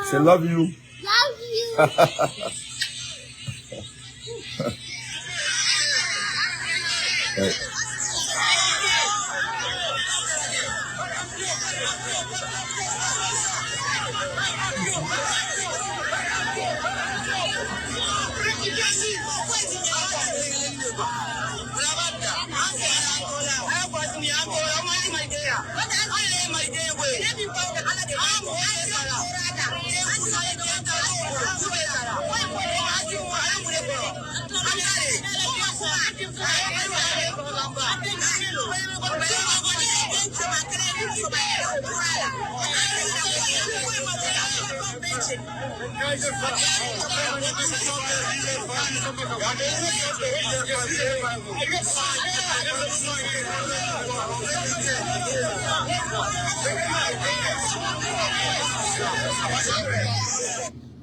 C'est love you. Love you. Ouais.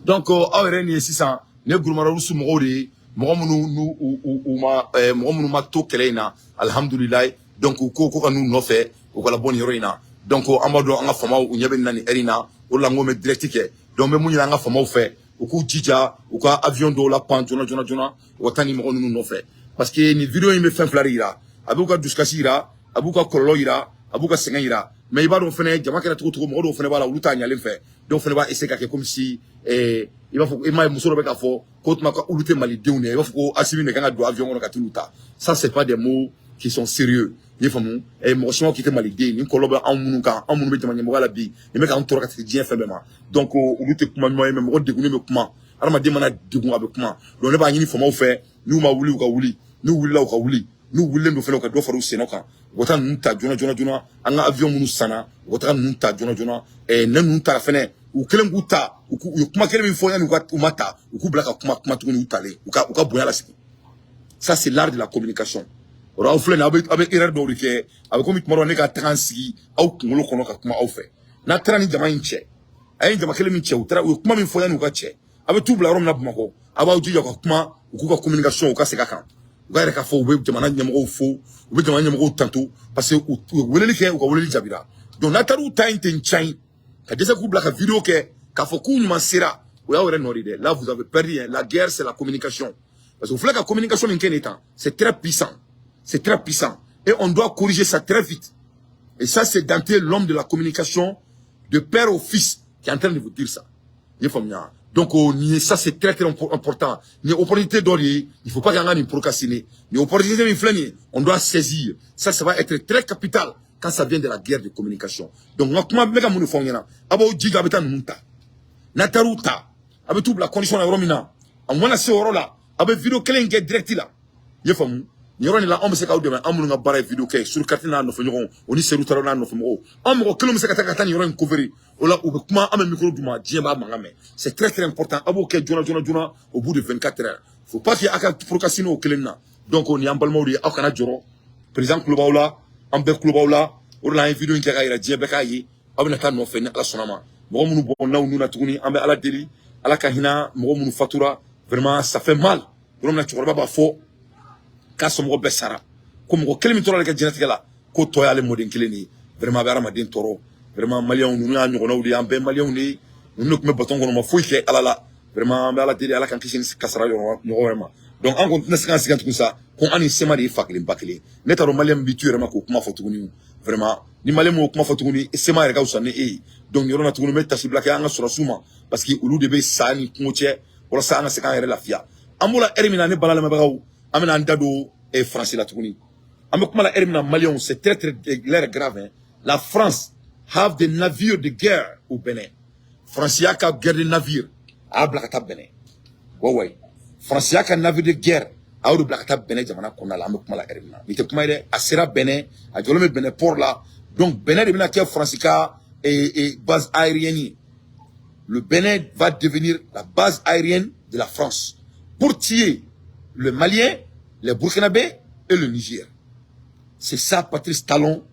Donc, awere ni sisan ne gurumara rusu mɔgɔw de mɔgɔ minnu ma to kɛlɛ in na alhamdulillah donc ko ka n'u nɔfɛ u ka labɔ nin yɔrɔ in na donc an b'a dɔn an ka famaw u ɲɛ bɛ nin na nin heure in na o de la n ko n bɛ direct kɛ donc n bɛ mun ɲini an ka famaw fɛ au coup djidja, au cas avion de la pan, jona, autant numéro nous non fait. Parce que les vidéos, ils me font flarira. Abouka Duskasira, Abouka Koloira, Abouka Sengaira. Mais il va donc faire, Jamaka trop, on fait la Loutania, les fait. Donc, on va essayer comme si, il va faut, il m'a moussé avec un faux, quand m'a outé malidéoune, il va faut assimiler les gars d'avion, on a tout luta. Ça, c'est pas des mots qui sont sérieux. Il faut nous, et moi, je qui était malidé, nous collaborons en mounouka, en mounouka, en mounouka, la vie. Les mecs en tour, c'est bien fait, même. Donc, au lutte, moi, même, on dégoûte, mais comment. Alors, m'a demandé de dégoûter avec moi. Donc, on n'a pas une information fait, nous, m'a voulu, ou kaouli, nous, voulons là, ou kaouli. Nous voulons nous faire le cadeau faire nous wota nunta jona anga avion munu sana wota nunta jona e nunta la fene u kelen guta u kuma kelen mi fonya nu mata u ku blaka kuma tu nu tale u ka bonya la siki. Ça c'est l'art de la communication. Ora au flena avec erreur do rike avec comme itmaro ne ka transigi au kungolo kono ka kuma au fait na trani jama inche ay jama kelen mi che u tra u kuma mi fonya nu ka che avec tout bla rom na bumako aba u jiya ka kuma u ku ka communication u ka seka kan. Gare ka fo web jamana nyamo fo web jamana nyamo tanto parce que weleli ke ou weleli jabira donc na taru time ten chain ka desa ku blaka vidéo ke ka fo ku nyuma sera ou ya were noride là vous avez perdu hein. La guerre c'est la communication parce que vous voulez que la communication c'est très puissant et on doit corriger ça très vite et ça c'est Dante l'homme de la communication de père au fils qui est en train de vous dire ça. Donc, ça c'est très important. Les opportunités d'orier, il ne faut pas gagner une procrastiner. Les opportunités on doit saisir. Ça va être très capital quand ça vient de la guerre de communication. Donc, moi, comment je vais faire ça? Abo jiga beta nunta. Nataruta. Avec toute la condition de Romina. En moins, c'est au là. Avec vidéo qui est direct là. Il faut Nyoron la on se ka demain amunu nga bara vidéo ke sur carte na no fonyo oni seru taro na no fonyo amro kelo se kata nyoron couvrir ola ou kuma am micro duma diema mangame c'est très important abo ke jona au bout de 24 heures faut pas qu'il aka procrastiner au kelena donc on y ambalmo di akana joro président clubaula ambe clubaula orla vidéo nke ga ira diebe ka yi abna tan no feni ala sonama mo munu bon na nu na tuguni ambe ala deli ala kahina mo munu fatura vraiment ça fait mal on na chorba ba fo ka somo be sara ko mo kelmi toro ka jinati gala ko to yale modin keleni vraiment be aramadin toro vraiment malion nu na nyono wuli ambe malion ni nu ko me baton ko ma fuike alala vraiment be ala diri ala kan kishin kasara yo no vraiment donc en compte na sigan tout ça ko ani sema di fakli bakli netaro malion bi tuere ma ko kuma fotuguni vraiment ni malion mo kuma fotuguni sema re ka usane donc yoro na tuguni me tasibla ka anga sura suma parce que ulu de be sani kunche wala sa anga sekan re la fia amula ermina ne balala me bagaw amena andado et français la tuguni amekuma la ermina malion c'est très grave hein. La France have des navires de guerre au Bénin. France a ka guerre de navire a blakata Bénin ouais France a ka navire de guerre a do blakata Bénin jamana konna la amekuma la ermina ni te kuma ide asera Bénin a jolome Bénin port là donc Bénin de Bénin qui France ka et base aérienne. Le Bénin va devenir la base aérienne de la France pour tuer le Malien, les Burkinabés et le Niger. C'est ça Patrice Talon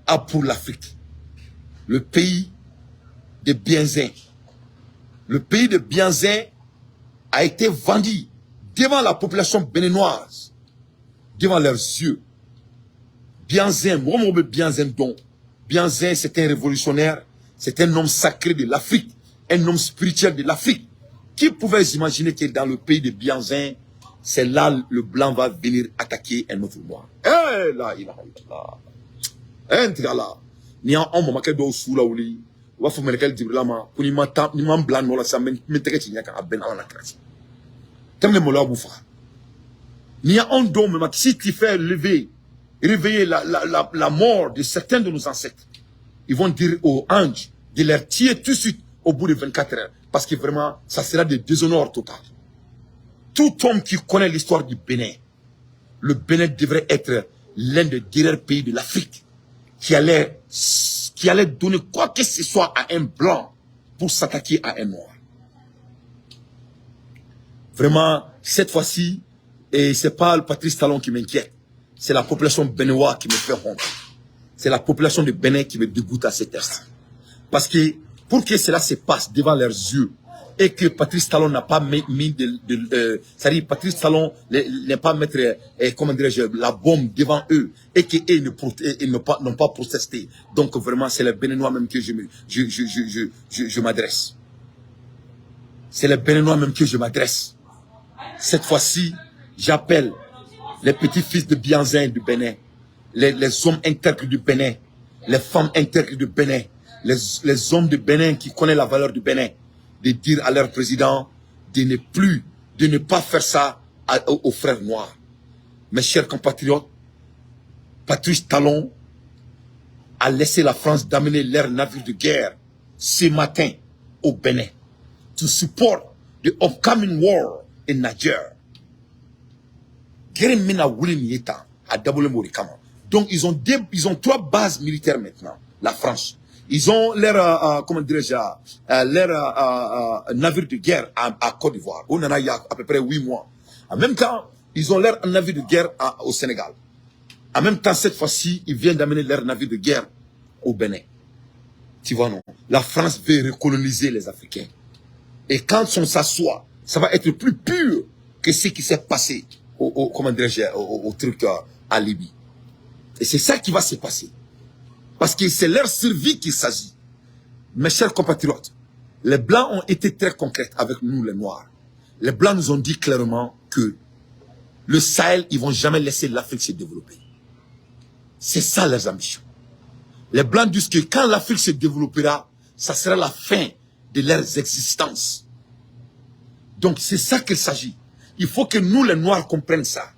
a pour l'Afrique. Le pays de Bienzin. Le pays de Bienzin a été vendu devant la population béninoise, devant leurs yeux. Bienzin, Bienzin, c'est un révolutionnaire, c'est un homme sacré de l'Afrique, un homme spirituel de l'Afrique. Qui pouvait imaginer que dans le pays de Bienzin, c'est là le blanc va venir attaquer un autre noir. Eh là, il a là. Ni en moment que do sous la ouli, wa faut me lequel dire là ma, pour ni man blanc non la ça me teke tinya ka ben ala trace. Temme mo la boufa. Ni en don même si tu fais réveiller la mort de certains de nos ancêtres, ils vont dire aux anges de les tuer tout de suite au bout de 24 heures. Parce que vraiment, ça sera des déshonneurs total. Tout homme qui connaît l'histoire du Bénin, le Bénin devrait être l'un des derniers pays de l'Afrique qui allait donner quoi que ce soit à un blanc pour s'attaquer à un noir. Vraiment, cette fois-ci, et c'est pas le Patrice Talon qui m'inquiète, c'est la population béninoise qui me fait honte. C'est la population de Bénin qui me dégoûte à cet instant. Parce que pour que cela se passe devant leurs yeux et que Patrice Talon n'a pas mis c'est-à-dire Patrice Talon n'est pas mettre, comment dirais-je, la bombe devant eux et qu'ils n'ont pas protesté. Donc vraiment, c'est les Béninois même que je m'adresse. c'est les Béninois même que je m'adresse. Cette fois-ci, j'appelle les petits-fils de Bianzin du Bénin, les hommes intègres du Bénin, les femmes intègres du Bénin, les hommes du Bénin qui connaissent la valeur du Bénin, de dire à leur président de ne pas faire ça aux frères noirs. Mes chers compatriotes, Patrice Talon a laissé la France d'amener leur navire de guerre ce matin au Bénin to support the upcoming war in Niger. Donc ils ont 3 bases militaires maintenant, la France. Ils ont leur, comment dirais-je, leur navire de guerre à Côte d'Ivoire. On en a il y a à peu près 8 mois. En même temps, ils ont leur navire de guerre au Sénégal. En même temps, cette fois-ci, ils viennent d'amener leur navire de guerre au Bénin. Tu vois, non? La France veut recoloniser les Africains. Et quand on s'assoit, ça va être plus pur que ce qui s'est passé comment dirais-je, au truc à Libye. Et c'est ça qui va se passer. Parce que c'est leur survie qu'il s'agit. Mes chers compatriotes, les Blancs ont été très concrets avec nous, les Noirs. Les Blancs nous ont dit clairement que le Sahel, ils ne vont jamais laisser l'Afrique se développer. C'est ça leurs ambitions. Les Blancs disent que quand l'Afrique se développera, ça sera la fin de leurs existences. Donc c'est ça qu'il s'agit. Il faut que nous, les Noirs, comprennent ça.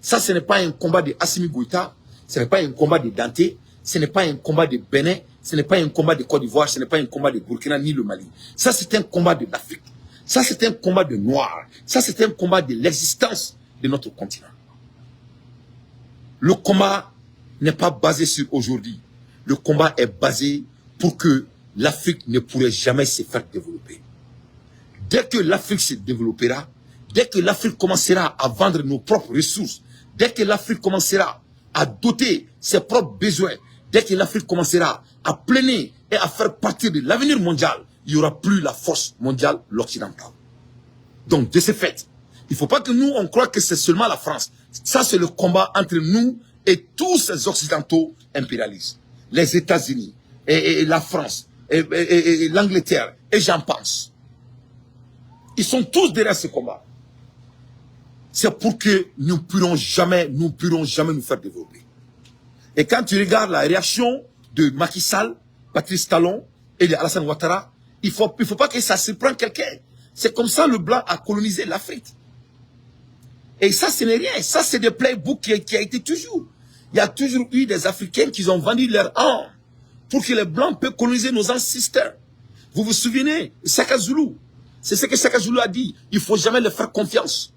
Ça, ce n'est pas un combat de Assimi Goïta, ce n'est pas un combat de Dante, ce n'est pas un combat de Bénin, ce n'est pas un combat de Côte d'Ivoire, ce n'est pas un combat de Burkina ni le Mali. Ça, c'est un combat de l'Afrique. Ça, c'est un combat de Noirs. Ça, c'est un combat de l'existence de notre continent. Le combat n'est pas basé sur aujourd'hui. Le combat est basé pour que l'Afrique ne pourrait jamais se faire développer. Dès que l'Afrique se développera, dès que l'Afrique commencera à vendre nos propres ressources, dès que l'Afrique commencera à doter ses propres besoins, dès que l'Afrique commencera à planer et à faire partie de l'avenir mondial, il n'y aura plus la force mondiale, l'occidentale. Donc, de ce fait, il ne faut pas que nous, on croie que c'est seulement la France. Ça, c'est le combat entre nous et tous ces occidentaux impérialistes. Les États-Unis, et la France, et l'Angleterre, et j'en pense. Ils sont tous derrière ce combat. C'est pour que nous ne pourrons jamais nous faire développer. Et quand tu regardes la réaction de Macky Sall, Patrice Talon et de Alassane Ouattara, il faut pas que ça surprenne quelqu'un. C'est comme ça le blanc a colonisé l'Afrique. Et ça, ce n'est rien. Ça, c'est des playbooks qui a été toujours. Il y a toujours eu des Africains qui ont vendu leur âme pour que les Blancs puissent coloniser nos ancêtres. Vous vous souvenez, Saka Zulu, c'est ce que Saka Zulu a dit. Il ne faut jamais leur faire confiance.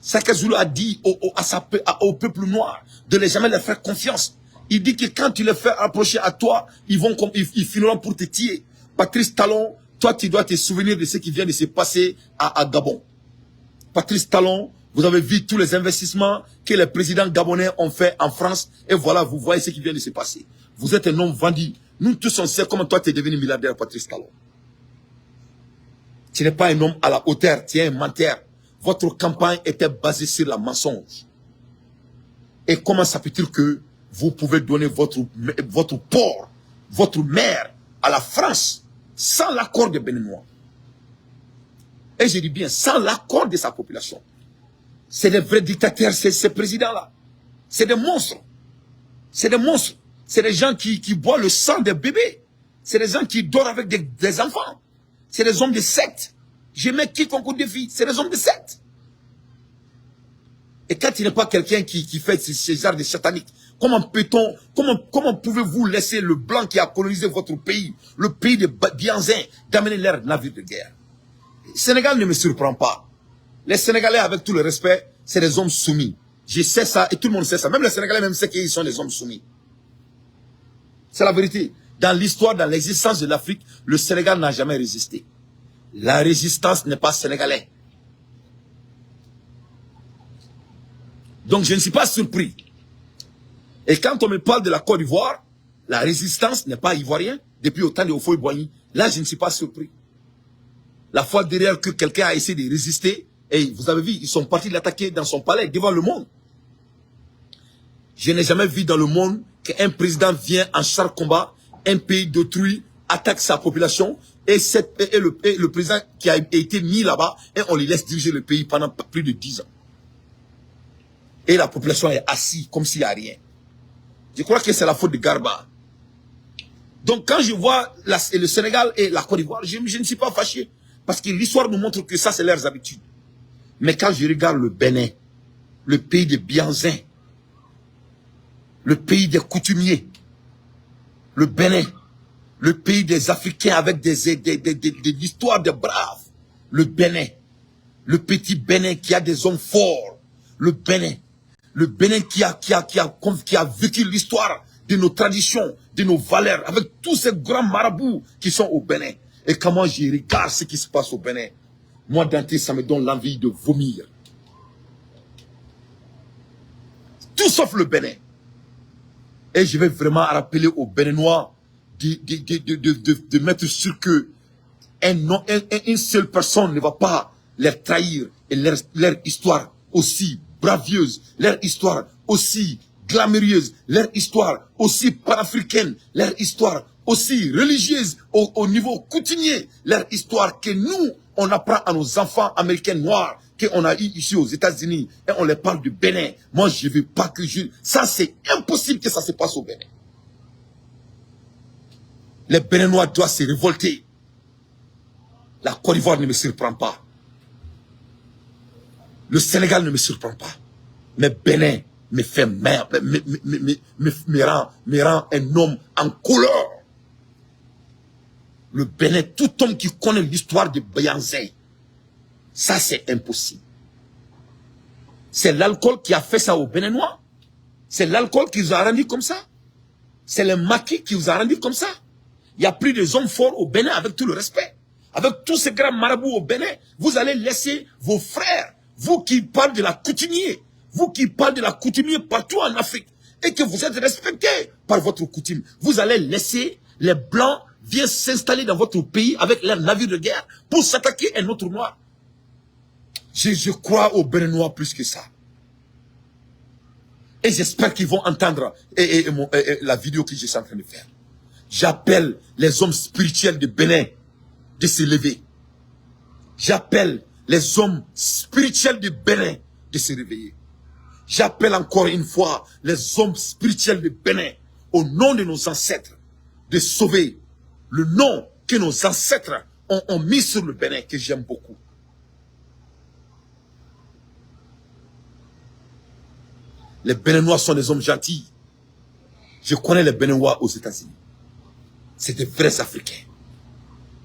Saka Zulu a dit au peuple noir de ne jamais leur faire confiance. Il dit que quand tu les fais approcher à toi, ils finiront pour te tuer. Patrice Talon, toi tu dois te souvenir de ce qui vient de se passer à Gabon. Patrice Talon, vous avez vu tous les investissements que les présidents gabonais ont fait en France. Et voilà, vous voyez ce qui vient de se passer. Vous êtes un homme vendu. Nous tous on sait comment toi tu es devenu milliardaire, Patrice Talon. Tu n'es pas un homme à la hauteur, tu es un menteur. Votre campagne était basée sur la mensonge. Et comment ça peut-il que vous pouvez donner votre port, votre mer à la France sans l'accord des Béninois? Et je dis bien, sans l'accord de sa population. C'est des vrais dictateurs, ces présidents-là. C'est des monstres. C'est des monstres. C'est des gens qui boivent le sang des bébés. C'est des gens qui dorment avec des enfants. C'est des hommes de secte. Je mets quiconque au défi. C'est des hommes de secte. Et quand il n'est pas quelqu'un qui fait ce genre de satanique, comment pouvez-vous laisser le blanc qui a colonisé votre pays, le pays de Bianzin, d'amener leur navire de guerre? Le Sénégal ne me surprend pas. Les Sénégalais, avec tout le respect, c'est des hommes soumis. Je sais ça et tout le monde sait ça. Même les Sénégalais même savent qu'ils sont des hommes soumis. C'est la vérité. Dans l'histoire, dans l'existence de l'Afrique, le Sénégal n'a jamais résisté. La résistance n'est pas sénégalaise. Donc je ne suis pas surpris. Et quand on me parle de la Côte d'Ivoire, la résistance n'est pas ivoirienne. Depuis au temps de Houphouët-Boigny, là je ne suis pas surpris. La fois derrière que quelqu'un a essayé de résister, et vous avez vu, ils sont partis l'attaquer dans son palais, devant le monde. Je n'ai jamais vu dans le monde qu'un président vient en char combat, un pays d'autrui, attaque sa population, Et le président qui a été mis là-bas, et on lui laisse diriger le pays pendant plus de 10 ans. Et la population est assise comme s'il n'y a rien. Je crois que c'est la faute de Garba. Donc quand je vois le Sénégal et la Côte d'Ivoire, je ne suis pas fâché. Parce que l'histoire nous montre que ça, c'est leurs habitudes. Mais quand je regarde le Bénin, le pays des Bianzins, le pays des coutumiers, le Bénin, le pays des Africains avec des histoires de braves, le Bénin, le petit Bénin qui a des hommes forts, le Bénin qui a vécu l'histoire de nos traditions, de nos valeurs, avec tous ces grands marabouts qui sont au Bénin. Et comment je regarde ce qui se passe au Bénin, moi Dante, ça me donne l'envie de vomir. Tout sauf le Bénin. Et je vais vraiment rappeler aux Béninois de mettre sur que une seule personne ne va pas les trahir et leur histoire aussi bravieuse, leur histoire aussi glamoureuse, leur histoire aussi panafricaine, leur histoire aussi religieuse au niveau coutumier, leur histoire que nous, on apprend à nos enfants américains noirs qu'on a eu ici aux États-Unis et on les parle du Bénin. Moi, je ne veux pas que ça, c'est impossible que ça se passe au Bénin. Les Béninois doivent se révolter. La Côte d'Ivoire ne me surprend pas. Le Sénégal ne me surprend pas. Mais Bénin me fait me rend un homme en couleur. Le Bénin, tout homme qui connaît l'histoire de Bianzin, ça c'est impossible. C'est l'alcool qui a fait ça aux Béninois. C'est l'alcool qui vous a rendu comme ça. C'est le maquis qui vous a rendu comme ça. Il y a plus de hommes forts au Bénin, avec tout le respect. Avec tous ces grands marabouts au Bénin, vous allez laisser vos frères, vous qui parlez de la coutumier, vous qui parlez de la coutumier partout en Afrique, et que vous êtes respectés par votre coutume, vous allez laisser les Blancs viennent s'installer dans votre pays avec leurs navires de guerre pour s'attaquer à un autre noir. Je crois aux Béninois plus que ça. Et j'espère qu'ils vont entendre la vidéo que je suis en train de faire. J'appelle les hommes spirituels de Bénin de se lever. J'appelle les hommes spirituels de Bénin de se réveiller. J'appelle encore une fois les hommes spirituels de Bénin, au nom de nos ancêtres, de sauver le nom que nos ancêtres ont mis sur le Bénin, que j'aime beaucoup. Les Béninois sont des hommes gentils. Je connais les Béninois aux États-Unis. C'est des vrais Africains.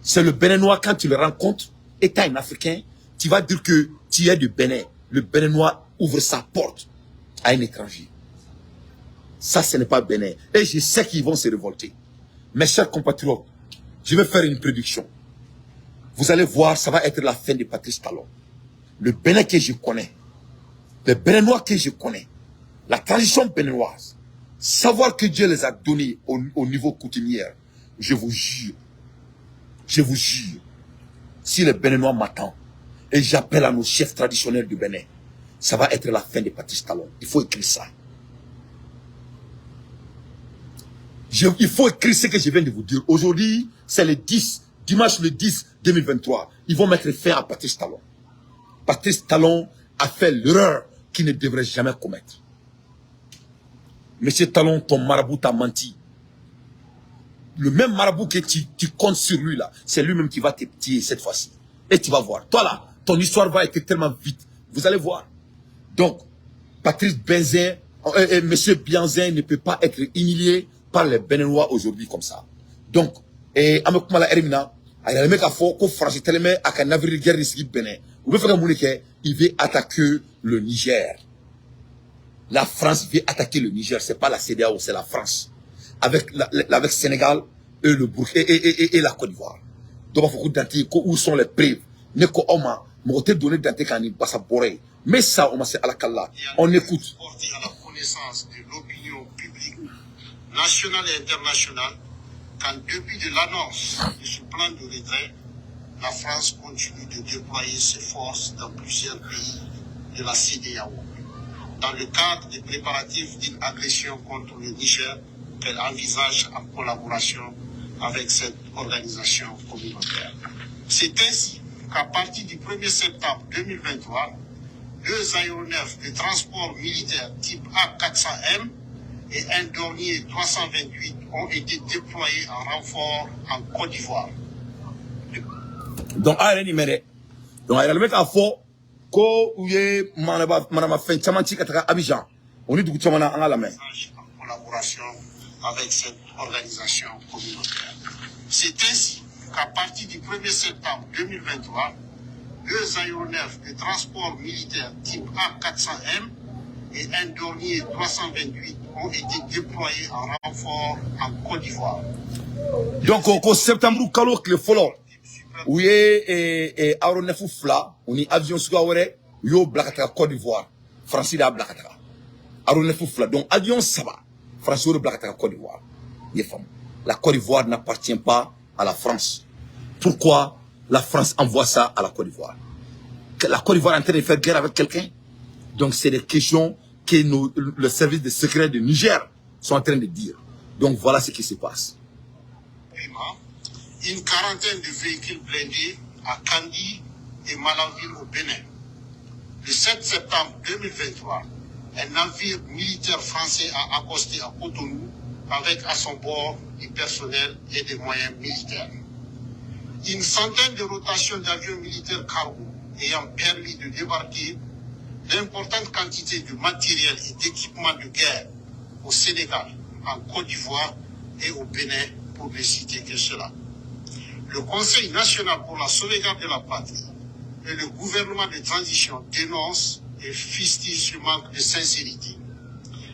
C'est le Béninois, quand tu le rencontres, étant un Africain, tu vas dire que tu es du Bénin. Le Béninois ouvre sa porte à un étranger. Ça, ce n'est pas Bénin. Et je sais qu'ils vont se révolter. Mes chers compatriotes, je vais faire une prédiction. Vous allez voir, ça va être la fin de Patrice Talon. Le Bénin que je connais, les Béninois que je connais, la tradition béninoise, savoir que Dieu les a donnés au niveau coutumier, je vous jure, si les Béninois m'attendent, et j'appelle à nos chefs traditionnels du Bénin, ça va être la fin de Patrice Talon. Il faut écrire ça. Il faut écrire ce que je viens de vous dire. Aujourd'hui, c'est le 10, dimanche le 10 2023. Ils vont mettre fin à Patrice Talon. Patrice Talon a fait l'erreur qu'il ne devrait jamais commettre. Monsieur Talon, ton marabout t'a menti. Le même marabout que tu comptes sur lui là, c'est lui-même qui va te tuer cette fois-ci. Et tu vas voir. Toi là, ton histoire va être tellement vite. Vous allez voir. Donc, Patrice Benzin, Monsieur Bianzin ne peut pas être humilié par les Béninois aujourd'hui comme ça. Donc, il veut attaquer le Niger. La France veut attaquer le Niger, c'est pas la CEDEAO, c'est la France. Avec Sénégal et le Burkina et la Côte d'Ivoire. Donc, où sont les preuves? Mais ça, on écoute. Porter à la connaissance de l'opinion publique nationale et internationale qu'en dépit de l'annonce de ce plan de retrait, la France continue de déployer ses forces dans plusieurs pays de la CEDEAO, dans le cadre des préparatifs d'une agression contre le Niger qu'elle envisage en collaboration avec cette organisation communautaire. C'est ainsi qu'à partir du 1er septembre 2023, 2 aéronefs de transport militaire type A400M et un Dornier 328 ont été déployés en renfort en Côte d'Ivoire. Donc, donc, il y a le mec à fond, ko ouye manama fin chamanti kataka Abidjan. On est du chamana en la main. En collaboration avec cette organisation communautaire. C'est ainsi qu'à partir du 1er septembre 2023, 2 aéronefs de transport militaire type A400M et un Dornier 328 ont été déployés en renfort en Côte d'Ivoire. Donc, au septembre, kalo le follow. Où est aéronef fla, on est avion sugawere, yo blakata Côte d'Ivoire. France da blakata. Aéronef fla, donc avion saba. France yo blakata Côte d'Ivoire. La Côte d'Ivoire n'appartient pas à la France. Pourquoi la France envoie ça à la Côte d'Ivoire? La Côte d'Ivoire est en train de faire guerre avec quelqu'un? Donc c'est des questions que le service de secret de Niger sont en train de dire. Donc voilà ce qui se passe. Une quarantaine de véhicules blindés à Kandi et Malanville au Bénin. Le 7 septembre 2023, un navire militaire français a accosté à Cotonou avec à son bord du personnel et des moyens militaires. Une centaine de rotations d'avions militaires cargo ayant permis de débarquer d'importantes quantités de matériel et d'équipements de guerre au Sénégal, en Côte d'Ivoire et au Bénin, pour ne citer que cela. Le Conseil national pour la sauvegarde de la patrie et le gouvernement de transition dénoncent et fustigent ce manque de sincérité.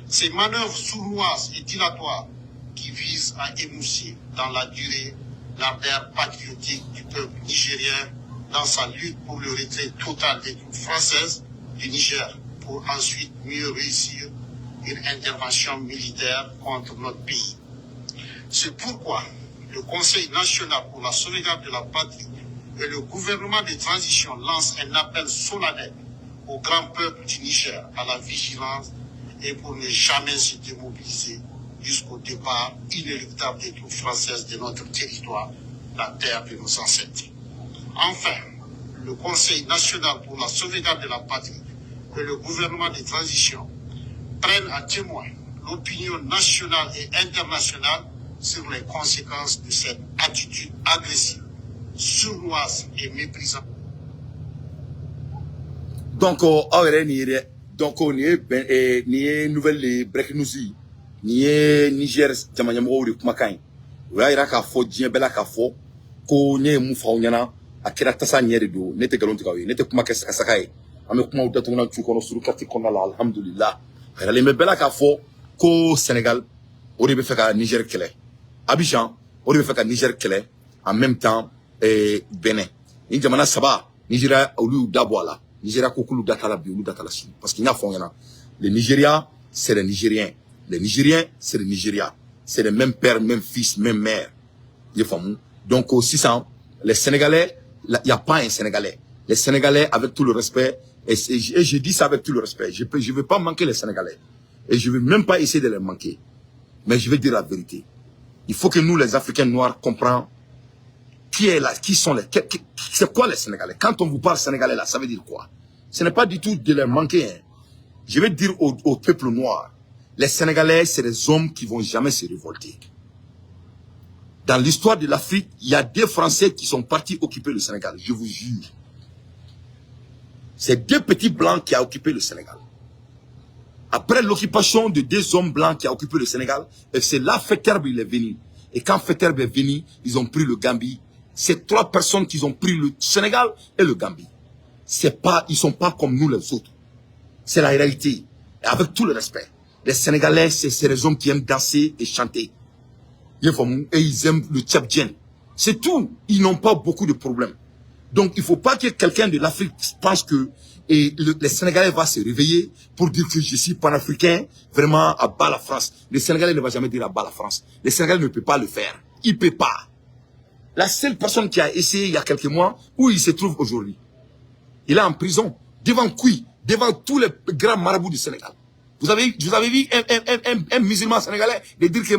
Ces manœuvres sournoises et dilatoires qui visent à émousser dans la durée l'ardeur patriotique du peuple nigérien dans sa lutte pour le retrait total des troupes françaises du Niger pour ensuite mieux réussir une intervention militaire contre notre pays. C'est pourquoi le Conseil national pour la sauvegarde de la patrie et le gouvernement de transition lancent un appel solennel au grand peuple du Niger à la vigilance et pour ne jamais se démobiliser jusqu'au départ inéluctable des troupes françaises de notre territoire, la terre de nos ancêtres. Enfin, le Conseil national pour la sauvegarde de la patrie et le gouvernement de transition prennent à témoin l'opinion nationale et internationale sur les conséquences de cette attitude agressive, sournoise et méprisante. Donc, on est nouvelle break news, ni Niger, Jamanyamo, le Kumakai. Ouaira Kafo, Djembela Kafo, ko ne Moufa Onyana, a Kiratasa Nieredo, Nete Galonticawi, Nete Kumakas Kasakai, Amekumau Datuna Chukono Surukati Konala, Alhamdulillah. Elle est belle Kafo, ko Sénégal, Oribe Feka Niger Kele. Abidjan, Oribe Feka Niger Kele, en même temps, Bénin. Indjamana Saba, Nigeria, Olu Dabwala. Nigeria Kokulu Datala Biolu Datala Chine. Parce qu'il y a Fongana. Le Nigeria, c'est les Nigériens. Les Nigériens, c'est le Nigeria. C'est le même père, même fils, même mère. Donc, aussi ça, les Sénégalais, il n'y a pas un Sénégalais. Les Sénégalais, avec tout le respect, et je dis ça avec tout le respect, je ne veux pas manquer les Sénégalais. Et je ne veux même pas essayer de les manquer. Mais je vais dire la vérité. Il faut que nous, les Africains noirs, comprenions qui est là, qui sont les, c'est quoi les Sénégalais? Quand on vous parle Sénégalais là, ça veut dire quoi? Ce n'est pas du tout de les manquer. Hein. Je vais dire au peuple noir, les Sénégalais, c'est des hommes qui vont jamais se révolter. Dans l'histoire de l'Afrique, il y a des Français qui sont partis occuper le Sénégal, je vous jure. C'est 2 petits blancs qui ont occupé le Sénégal. Après l'occupation de 2 hommes blancs qui ont occupé le Sénégal, c'est là Faidherbe il est venu. Et quand Faidherbe est venu, ils ont pris le Gambie. C'est 3 personnes qui ont pris le Sénégal et le Gambie. Ils sont pas comme nous les autres. C'est la réalité. Et avec tout le respect. Les Sénégalais, c'est les hommes qui aiment danser et chanter. Et ils aiment le tchèp-djen. C'est tout. Ils n'ont pas beaucoup de problèmes. Donc, il ne faut pas que quelqu'un de l'Afrique pense que les Sénégalais vont se réveiller pour dire que je suis panafricain, vraiment à bas la France. Les Sénégalais ne vont jamais dire à bas la France. Les Sénégalais ne peuvent pas le faire. Ils ne peuvent pas. La seule personne qui a essayé il y a quelques mois, où il se trouve aujourd'hui? Il est en prison. Devant qui? Devant tous les grands marabouts du Sénégal. Vous avez vu un musulman sénégalais de dire que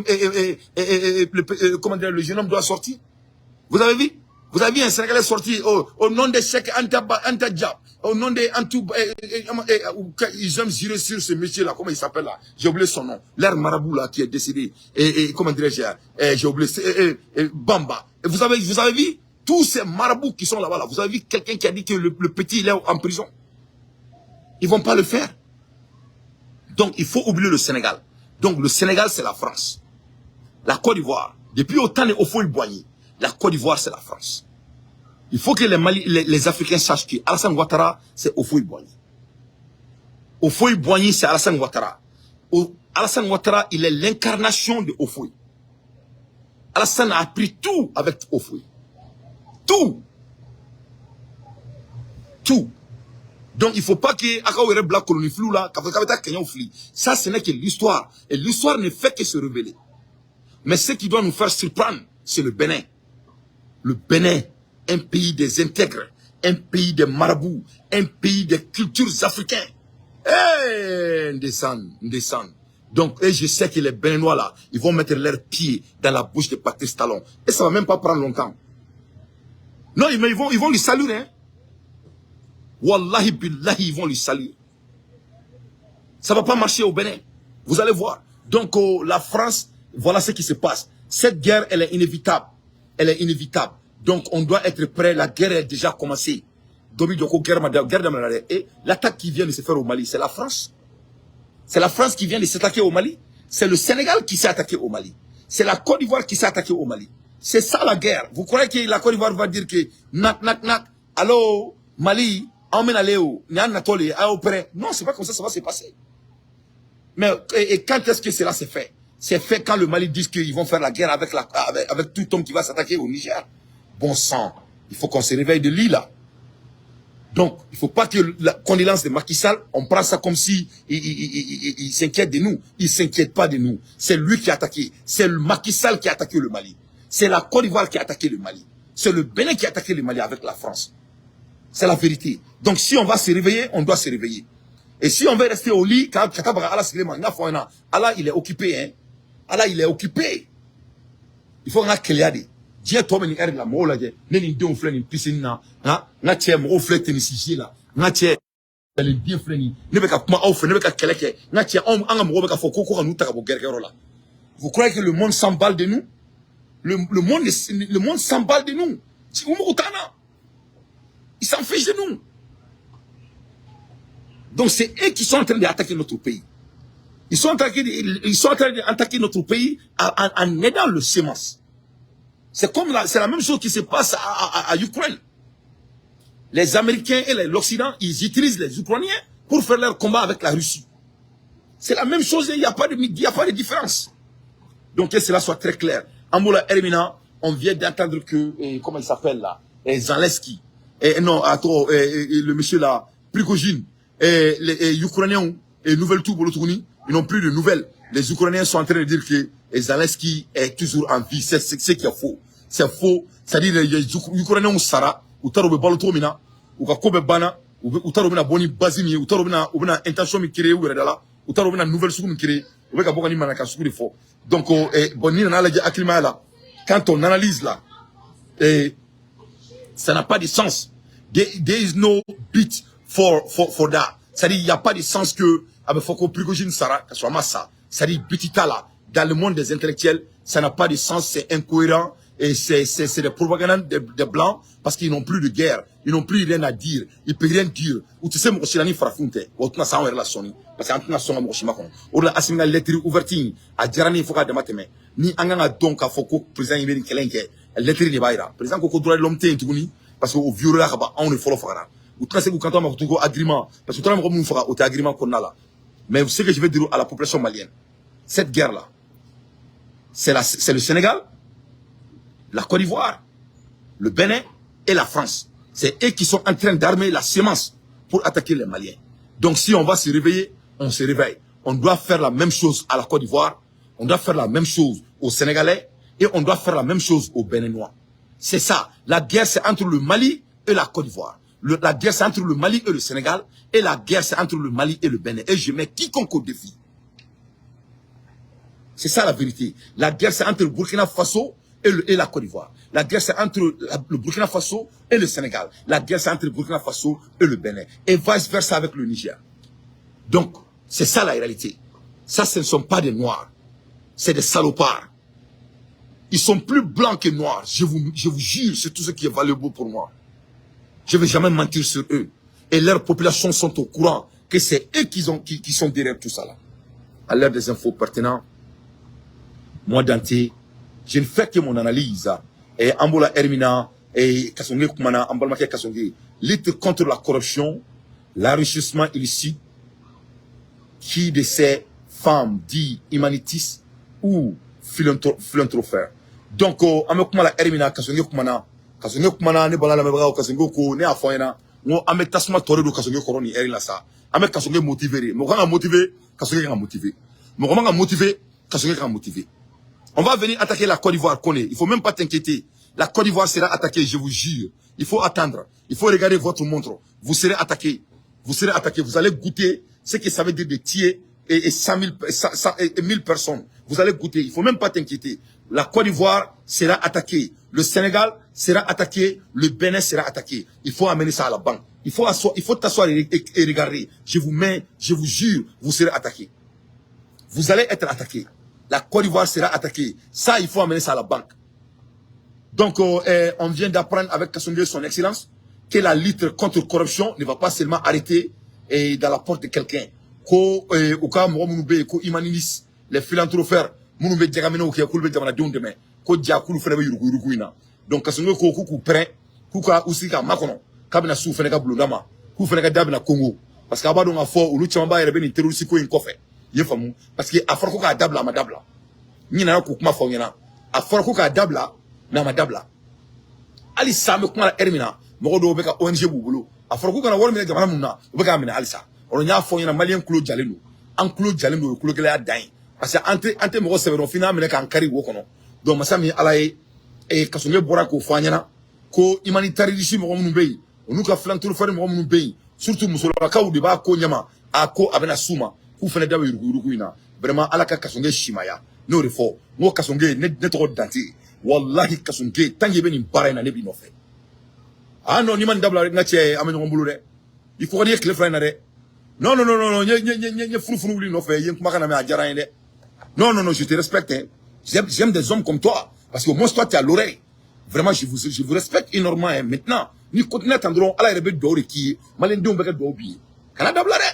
le jeune homme doit sortir? Vous avez vu? Vous avez vu un Sénégalais sorti au nom de Cheikh Anta Diop, au nom de ils aiment jurer sur ce monsieur-là, comment il s'appelle là? J'ai oublié son nom. L'air marabout là qui est décédé. Comment dirais-je? J'ai oublié. Bamba. Et vous avez vu tous ces marabouts qui sont là-bas là. Vous avez vu quelqu'un qui a dit que le petit il est en prison? Ils vont pas le faire. Donc il faut oublier le Sénégal. Donc le Sénégal c'est la France. La Côte d'Ivoire, depuis autant de Houphouët-Boigny, la Côte d'Ivoire, c'est la France. Il faut que les Africains sachent que Alassane Ouattara, c'est Houphouët-Boigny. Houphouët-Boigny, c'est Alassane Ouattara. Alassane Ouattara, il est l'incarnation de Houphouët. Alassane a appris tout avec Houphouët. Tout. Tout. Donc, il ne faut pas que Akawere Black Colony Flou là, ça, ce n'est que l'histoire. Et l'histoire ne fait que se révéler. Mais ce qui doit nous faire surprendre, c'est le Bénin. Le Bénin, un pays des intègres, un pays des marabouts, un pays des cultures africaines. Descend. Donc, je sais que les Béninois là, ils vont mettre leurs pieds dans la bouche de Patrice Talon. Et ça ne va même pas prendre longtemps. Non, mais ils vont lui saluer. Hein? Wallahi billahi, ils vont lui saluer. Ça ne va pas marcher au Bénin. Vous allez voir. Donc, la France, voilà ce qui se passe. Cette guerre, elle est inévitable. Elle est inévitable. Donc, on doit être prêt. La guerre est déjà commencée. Et l'attaque qui vient de se faire au Mali, c'est la France. C'est la France qui vient de s'attaquer au Mali. C'est le Sénégal qui s'est attaqué au Mali. C'est la Côte d'Ivoire qui s'est attaquée au Mali. C'est ça la guerre. Vous croyez que la Côte d'Ivoire va dire que allô, Mali, emmène à Léo, non, c'est pas comme ça va se passer. Mais et quand est-ce que cela s'est fait? C'est fait quand le Mali dit qu'ils vont faire la guerre avec tout homme qui va s'attaquer au Niger. Bon sang, il faut qu'on se réveille de l'île là. Donc, il ne faut pas que la condolence de Macky Sall, on prend ça comme si il s'inquiète de nous. Il ne s'inquiète pas de nous. C'est lui qui a attaqué. C'est le Macky Sall qui a attaqué le Mali. C'est la Côte d'Ivoire qui a attaqué le Mali. C'est le Bénin qui a attaqué le Mali avec la France. C'est la vérité. Donc, si on va se réveiller, on doit se réveiller. Et si on veut rester au lit, Allah, il est occupé, hein. Allah, il est occupé. Il faut qu'on ait Dieu toi ni la mola je ne ni don flani piscine na na tie mo flete ni sisi la na tie le bien flani ne be ka kuma au ne be ka keleke na tie on anga mo be ka foko ko nu ta ka bo gergero la. Vous croyez que le monde s'emballe de nous? Le monde s'emballe de nous. Si vous m'entendez, ils s'en fichent de nous. Donc c'est eux qui sont en train d'attaquer notre pays. Ils sont en train d'attaquer notre pays en aidant le sémence. C'est la même chose qui se passe à Ukraine. Les Américains et l'Occident, ils utilisent les Ukrainiens pour faire leur combat avec la Russie. C'est la même chose, il n'y a pas de différence. Donc que cela soit très clair. Amboula Hermina, on vient d'entendre que, comment il s'appelle là, Zelensky, le monsieur là, Prigojine, les Ukrainiens, et Nouvelle Tour pour ils n'ont plus de nouvelles. Les Ukrainiens sont en train de dire que Zelensky est toujours en vie. C'est ce qui est faux. C'est faux. C'est-à-dire les Ukrainiens ont Sara, ou Tarobe Balotomina, ou Kakobe Bana, ou Tarobina Boni Bazimi, ou Tarobina intention mi créé, ou Redala, ou Tarobina nouvelle soukou mi créé, ou Kabogani Manaka soukou de faux. Donc, Boni Nanaladja Aklima là, quand on analyse là, ça n'a pas de sens. There is no beat for that. C'est-à-dire, il n'y a pas de sens que, avec Foko Prigojine Sara, soit massa. C'est-à-dire, Bitita là, dans le monde des intellectuels, ça n'a pas de sens, c'est incohérent, et c'est des propagandes des blancs, parce qu'ils n'ont plus de guerre, ils n'ont plus rien à dire, ils ne peuvent rien dire. Ou tu sais, moi, je suis frafunte, ou tu n'as pas relation, parce que tu n'as pas relation, ou la assimile lettre ouverte, à Djarani, il faut que tu aies ni anganga donc à Foko, président Yémen Kelenke, lettre de Baïra, président Koko droit de l'homme t'es parce qu'au vieux là, on est follow fara. Ou tu sais, quand on a agrément, parce que tu as un agrément qu'on a là. Mais ce que je vais dire à la population malienne, cette guerre-là, c'est le Sénégal, la Côte d'Ivoire, le Bénin et la France. C'est eux qui sont en train d'armer la sémence pour attaquer les Maliens. Donc si on va se réveiller, on se réveille. On doit faire la même chose à la Côte d'Ivoire, on doit faire la même chose aux Sénégalais et on doit faire la même chose aux Béninois. C'est ça. La guerre, c'est entre le Mali et la Côte d'Ivoire. La guerre, c'est entre le Mali et le Sénégal. Et la guerre, c'est entre le Mali et le Bénin. Et je mets quiconque au défi. C'est ça la vérité. La guerre, c'est entre le Burkina Faso et la Côte d'Ivoire. La guerre, c'est entre le Burkina Faso et le Sénégal. La guerre, c'est entre le Burkina Faso et le Bénin. Et vice-versa avec le Niger. Donc, c'est ça la réalité. Ça, ce ne sont pas des Noirs. C'est des salopards. Ils sont plus blancs que noirs. Je vous jure, c'est tout ce qui est valuable pour moi. Je ne vais jamais mentir sur eux. Et leurs populations sont au courant que c'est eux qui sont derrière tout ça là. À l'heure des infos pertinentes, moi Dante, je ne fais que mon analyse. Et Ambola Hermina et Kassongue Koumana, Ambalmake Kassongue, lutte contre la corruption, l'enrichissement illicite, qui de ces femmes dit humanitistes ou philanthropes. Donc, Amekoumala Hermina, Kassongue Koumana, ne bala la mebra Kassongue ko ne afoyena, ngo ame tasma tore do Kassongue koroni Hermina sa. Ame Kassongue motivé, mo nga motivé, Kassongue nga motivé. Mo nga motivé, Kassongue nga motivé. On va venir attaquer la Côte d'Ivoire, connaît. Il faut même pas t'inquiéter. La Côte d'Ivoire sera attaquée, je vous jure. Il faut attendre. Il faut regarder votre montre. Vous serez attaqué. Vous serez attaqué. Vous allez goûter ce que ça veut dire de tuer et 1000 personnes. Vous allez goûter. Il faut même pas t'inquiéter. La Côte d'Ivoire sera attaquée. Le Sénégal sera attaqué. Le Bénin sera attaqué. Il faut amener ça à la banque. Il faut t'asseoir et regarder. Je vous jure, vous serez attaqué. Vous allez être attaqué. La Côte d'Ivoire sera attaquée. Ça, il faut amener ça à la banque. Donc, on vient d'apprendre avec Kassongue, son excellence, que la lutte contre la corruption ne va pas seulement arrêter dans la porte de quelqu'un. Les philanthropes, donc, Kassongue, kou prêt, kouka usika makono, kabina sou feneka blundama, kou feneka dabina Congo. Parce que abadon a fort, ou l'ouchamba et rebeni terroriste ko in kofe. Parce que a forko ka dabla madabla ni na ko kuma fonyana a forko ka dabla na madabla ali same kuma la Hermina mo do be ka ONG bubulu a forko kana wor mi jamana munna o be ka mina alisa on nya fonyana malien clo jalenu an clo jalenu clo gele adan parce que ante mo severo fina mena kan kari wo kono do masami alaye e Kassongue bora ko fanyana ko humanitarisme mo munu bey onuka flantour fari mo munu bey surtout musola ka de ba ko nyama a ko abena suma ku fene dawe yurukuina vraiment alaka Kassongue shimaya no refo mo Kassongue ne to Dante wallahi Kassongue tangi be ni bara na nebi no fe ah non ni man dabla na che amenyo ngombulu de il faut dire que le frère na de non nye furu li no fe yen kuma kana me ajara de non je te respecte hein. J'aime des hommes comme toi parce que moi toi tu as l'oreille vraiment je vous respecte énormément hein. Maintenant ni continuer tendron ala rebe do ki malen do be ka do bi kana dabla de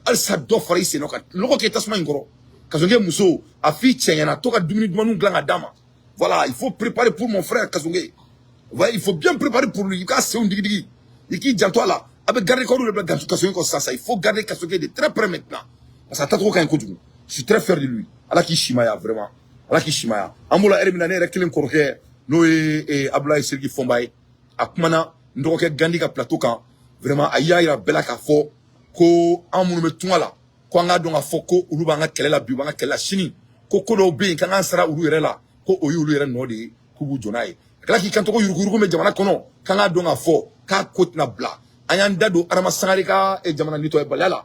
alsa do fara ise no ka loko ke tasma ngoro Kassongue muso a fi tchenyana to ka dumuni dumanu glanga dama voilà il faut préparer pour mon frère Kassongue voilà il faut bien préparer pour lui ka c'est un digi qui janto là avec garder ko le blague Kassongue comme ça il faut garder Kassongue de très près maintenant parce que tatro kan ko je suis très fier de lui ala ki shimaya vraiment ala ki shimaya amula Hermina ne rekelen korke no e Ablaye Sergi Fombay akumana ndoke gandi ka plateau kan vraiment ayaya bela ka fo ko amunu me tunala ko nga donga foko ulu banga kelela bi banga kelela shini ko do be kan ansara ulu yere la ko oyu ulu yere no de kubu jonaye kala ki kanto ko yurugu me jamana kono kan nga donga fo ka kot na bla ayanda do arama sangari ka e jamana nito e balala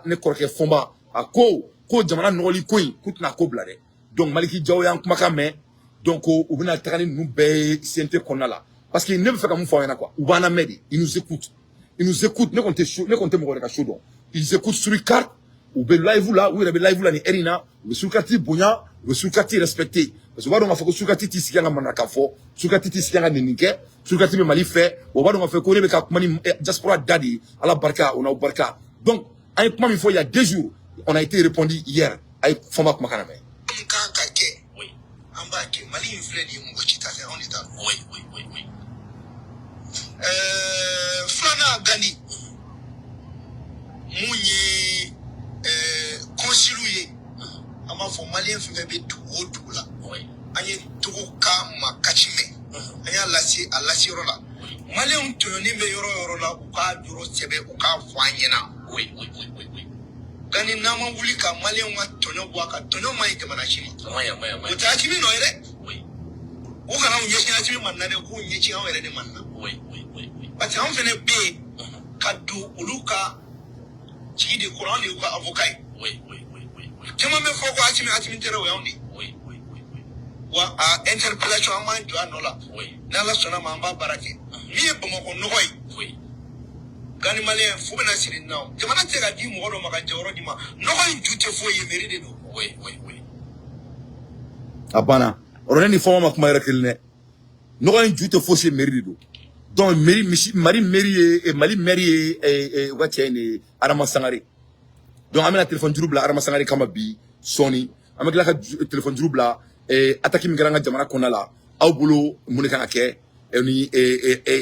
ne korke fomba ko jamana noli koy kutna ko blade donc maliki jaw yan kuma ka me donc ubina takani nu be sente konala parce qu'il ne veut faire comme faut yana quoi ubana medi il nous écoute ne compte mo ka chaud ils écoutent sur carte ou be live là ou be live là ni erina ou sur carte bonya ou sur carte respecté parce que ba do ngafoko sur carte ti sikanga manaka fo sur carte ti sikanga ninike sur carte me mali fait ou ba do ngafoko ko rebe ka kumani diaspora dadi ala barka on a barka donc ay kuma mi faut il y a 2 jours on a été répondu hier ay foma kuma kana me kan ka ke oui amba ke mali infledi mo chita se on dit oui Flana Gani Mounye Consiluye Ama fo malien febe tout là Anye tout ka makachime Anya lasi alasi rola malien toni me yoro la uka duro sebe uka fanyena oui Gani nama wulika malien wa tonyo bwaka tonyo mai jamana chimi utachimi no ere oui o kana unyeshi na chimi manna de ko unyeshi awere de manna oui parce qu'on fait be Kadou Uluka, qui de Coran et avocat. Oui. Tu m'as même fait quoi, tu m'as dit, Oui. Wa interpellation à main, tu as nola. Oui. Nala sona mamba baraki. Lié pour mon noy. Oui. Gani malien, faut bien assurer non. Tu m'as dit à dire, moi, on m'a dit, noy, tu te fous, il mérite de nous. Oui. Abana. On a une forme de maire no un jute fossé mairie do donc mairie et mali mairie et watiene arama sangare donc amena téléphone jurubla arama sangare kama bi sony amela ka téléphone jurubla et attaque mi garanga jamana konala aw bolo muneka ke ni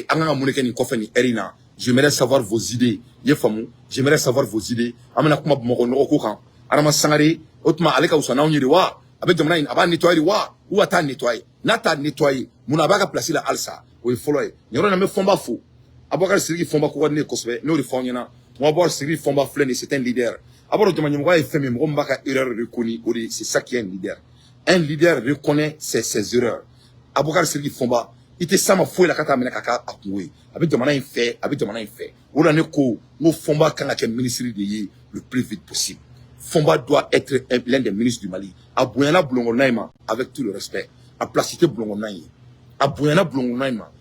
anga muneka ni kofeni erina j'aimerais savoir vos idées yefamu j'aimerais savoir vos idées amena kuma moko no ko kan arama sangare otma aleka usana onyiri wa abe jamana in aba nettoyer wa ou ata nettoyer nata nettoyer muna baka placer la alsa o e follow nyoro na me fomba fo abakar sirigi fomba ko wadne kosbe no ri fonyana mo abor sirigi fomba flene c'est un leader abor jamana mo ay femme mo mbaka erreur reconnue odi c'est ça qui est un leader reconnaît ses erreurs abakar sirigi fomba ite sama fo la kata mena kaka akwe abe jamana in fait ola ne ko mo fomba kanga ke ministre de ye le plus vite possible. Fomba doit être l'un des ministres du Mali. A Bouyana Blongonaïma, avec tout le respect. A Placité Blongonaïma. A Bouyana Blongonaïma.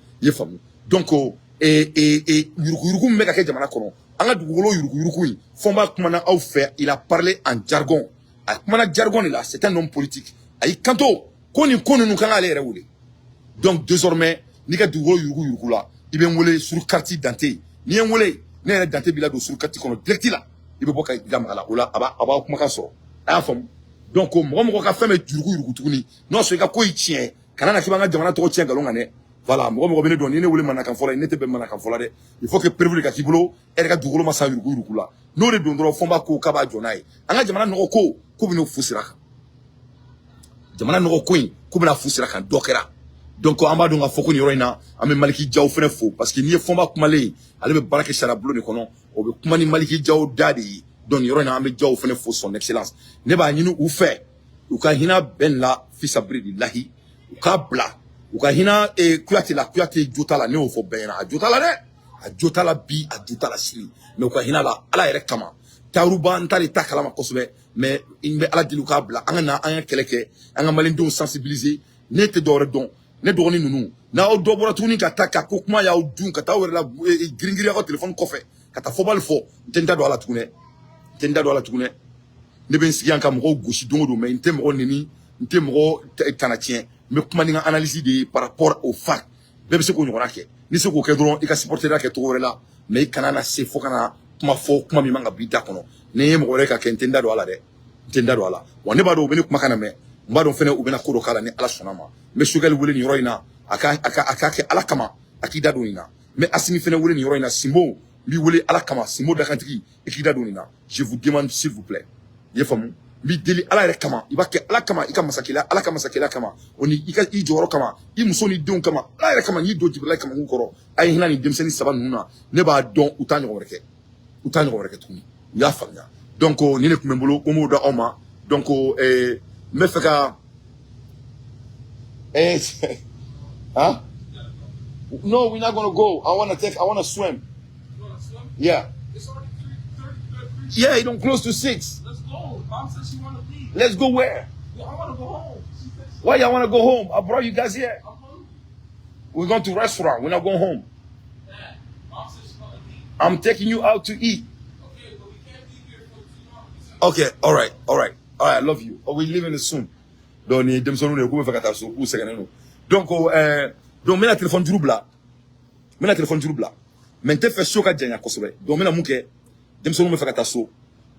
Donc, Yurugu Mekake Jamana Kono. Anga Dugolo Yurugu. Fomba Kumana a fait, il a parlé en jargon. A Kumana jargon là, c'est un homme politique. Aïe Kanto, Koni nous kana aller rouler. Donc, désormais, Nika Dugolo Yurugu là, il vient rouler sur le quartier Dante. Ni un rouler, ni un Dante Bilado sur le quartier Kono. Direct là. Il veut pas qu'il y ait aba kuma so a fam donc mo ka femme jurugu tuni non so ka ko itien kana na kibanga jamana to tien galonga ne voilà mo bene don ni wule manaka fola ni te be manaka fola de il faut que prévu ka kibulo e ka dugolo masa jurugu la no de don dro fomba ko ka ba jonai anga jamana no ko bino fusira jamana no ko bina fusira kan dokera donc amba donga foko ni roina ame maliki jaw fene fo parce que ni fomba kumale ale be barake shara blo ni kono o be kumani maliki jaw dadi donc roina ame jaw fene fo son excellence ne ba nyinu ou fait ou ka hina ben la fils abridillahi ou ka bla ou ka hina e kuyati jota la ne o fo ben na jota la de a jota la bi a jota la siri mais ou ka hina la ala ere kama taruba ntali takalama kosbe mais inbe ala diluka bla anga keleke anga malindon sensibiliser ne te dore don ne dogoni nunu na o dobora tuni ka taka ko kuma ya o dun ka ta wera la gringiri ko telephone kofe ka ta fobal fo tenda do ala tugune ne ben sigi anka mo goshi dongo do mais ntem o nini ntem o tanatien me kuma ni analyse de par rapport au fact bebe se ko nyora ke ni se ko ke dron e ka supporter la ke to wera mais kanana se fo kana kuma mi manga bida kono ne mo re ka ke tenda do ala wa ne ba do be ni kuma kana me mbado fene ubena kodo kala ni ala sonama me sugal wule ni roina aka ke ala kama akida donina me asimi fene wule ni roina simbo bi wule ala kama simbo dakantiki akida donina je vous demande s'il vous plaît yefamu bi deli ala re kama ibake ala kama ika masakila kama oni ika i joro kama i musoni don kama ala re kama ni do jibla kama ngoro ay hina ni demseni saban nuna ne ba don utanyo wereke tuni ya fanya donc ni ne kumembolo komo da oma donc Mefeka, huh? No, we're not gonna go. I wanna swim. You wanna swim? Yeah. It's already 3:33. Yeah, you don't close to 6. Let's go. Mom says she wanna leave. Let's go where? Yeah, I wanna go home. Why y'all wanna go home? I brought you guys here. I'm hungry. We're going to restaurant. We're not going home. Dad, Mom says she's gonna leave. I'm taking you out to eat. Okay, but we can't be here for too long. Okay, all right. I love you. Oh, we're leaving soon. Donc, donc, mena téléphone jurubla. Mais t'es fait choc à Djanya Kosobe. Donc, mena mouke. Demsonou me fait kataso.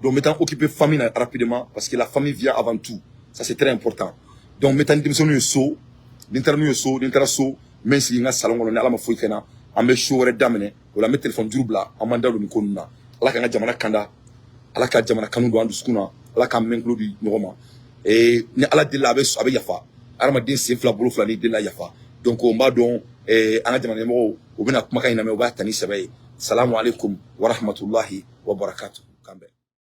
Donc, mettons occuper famille rapidement. Parce que la famille vient avant tout. Ça, c'est très important. Donc, mettons demsonou so. L'interasso. Même si y a un salon, on est à la mafouikena. On met chaud et damene. On la met téléphone jurubla. On manda le mikonuna. Allah kanga jamana kanda. Allah ka jamana kanu do andu skuna. Allah ka menklo di norma. Et ni ala de la avec yafa arama din se fla bolo fla ni de la yafa donc on ba don anga jamane mo o bina kuma kayina me o ba tani sabai salamu alaikum wa rahmatullahi wa barakatuh kambe.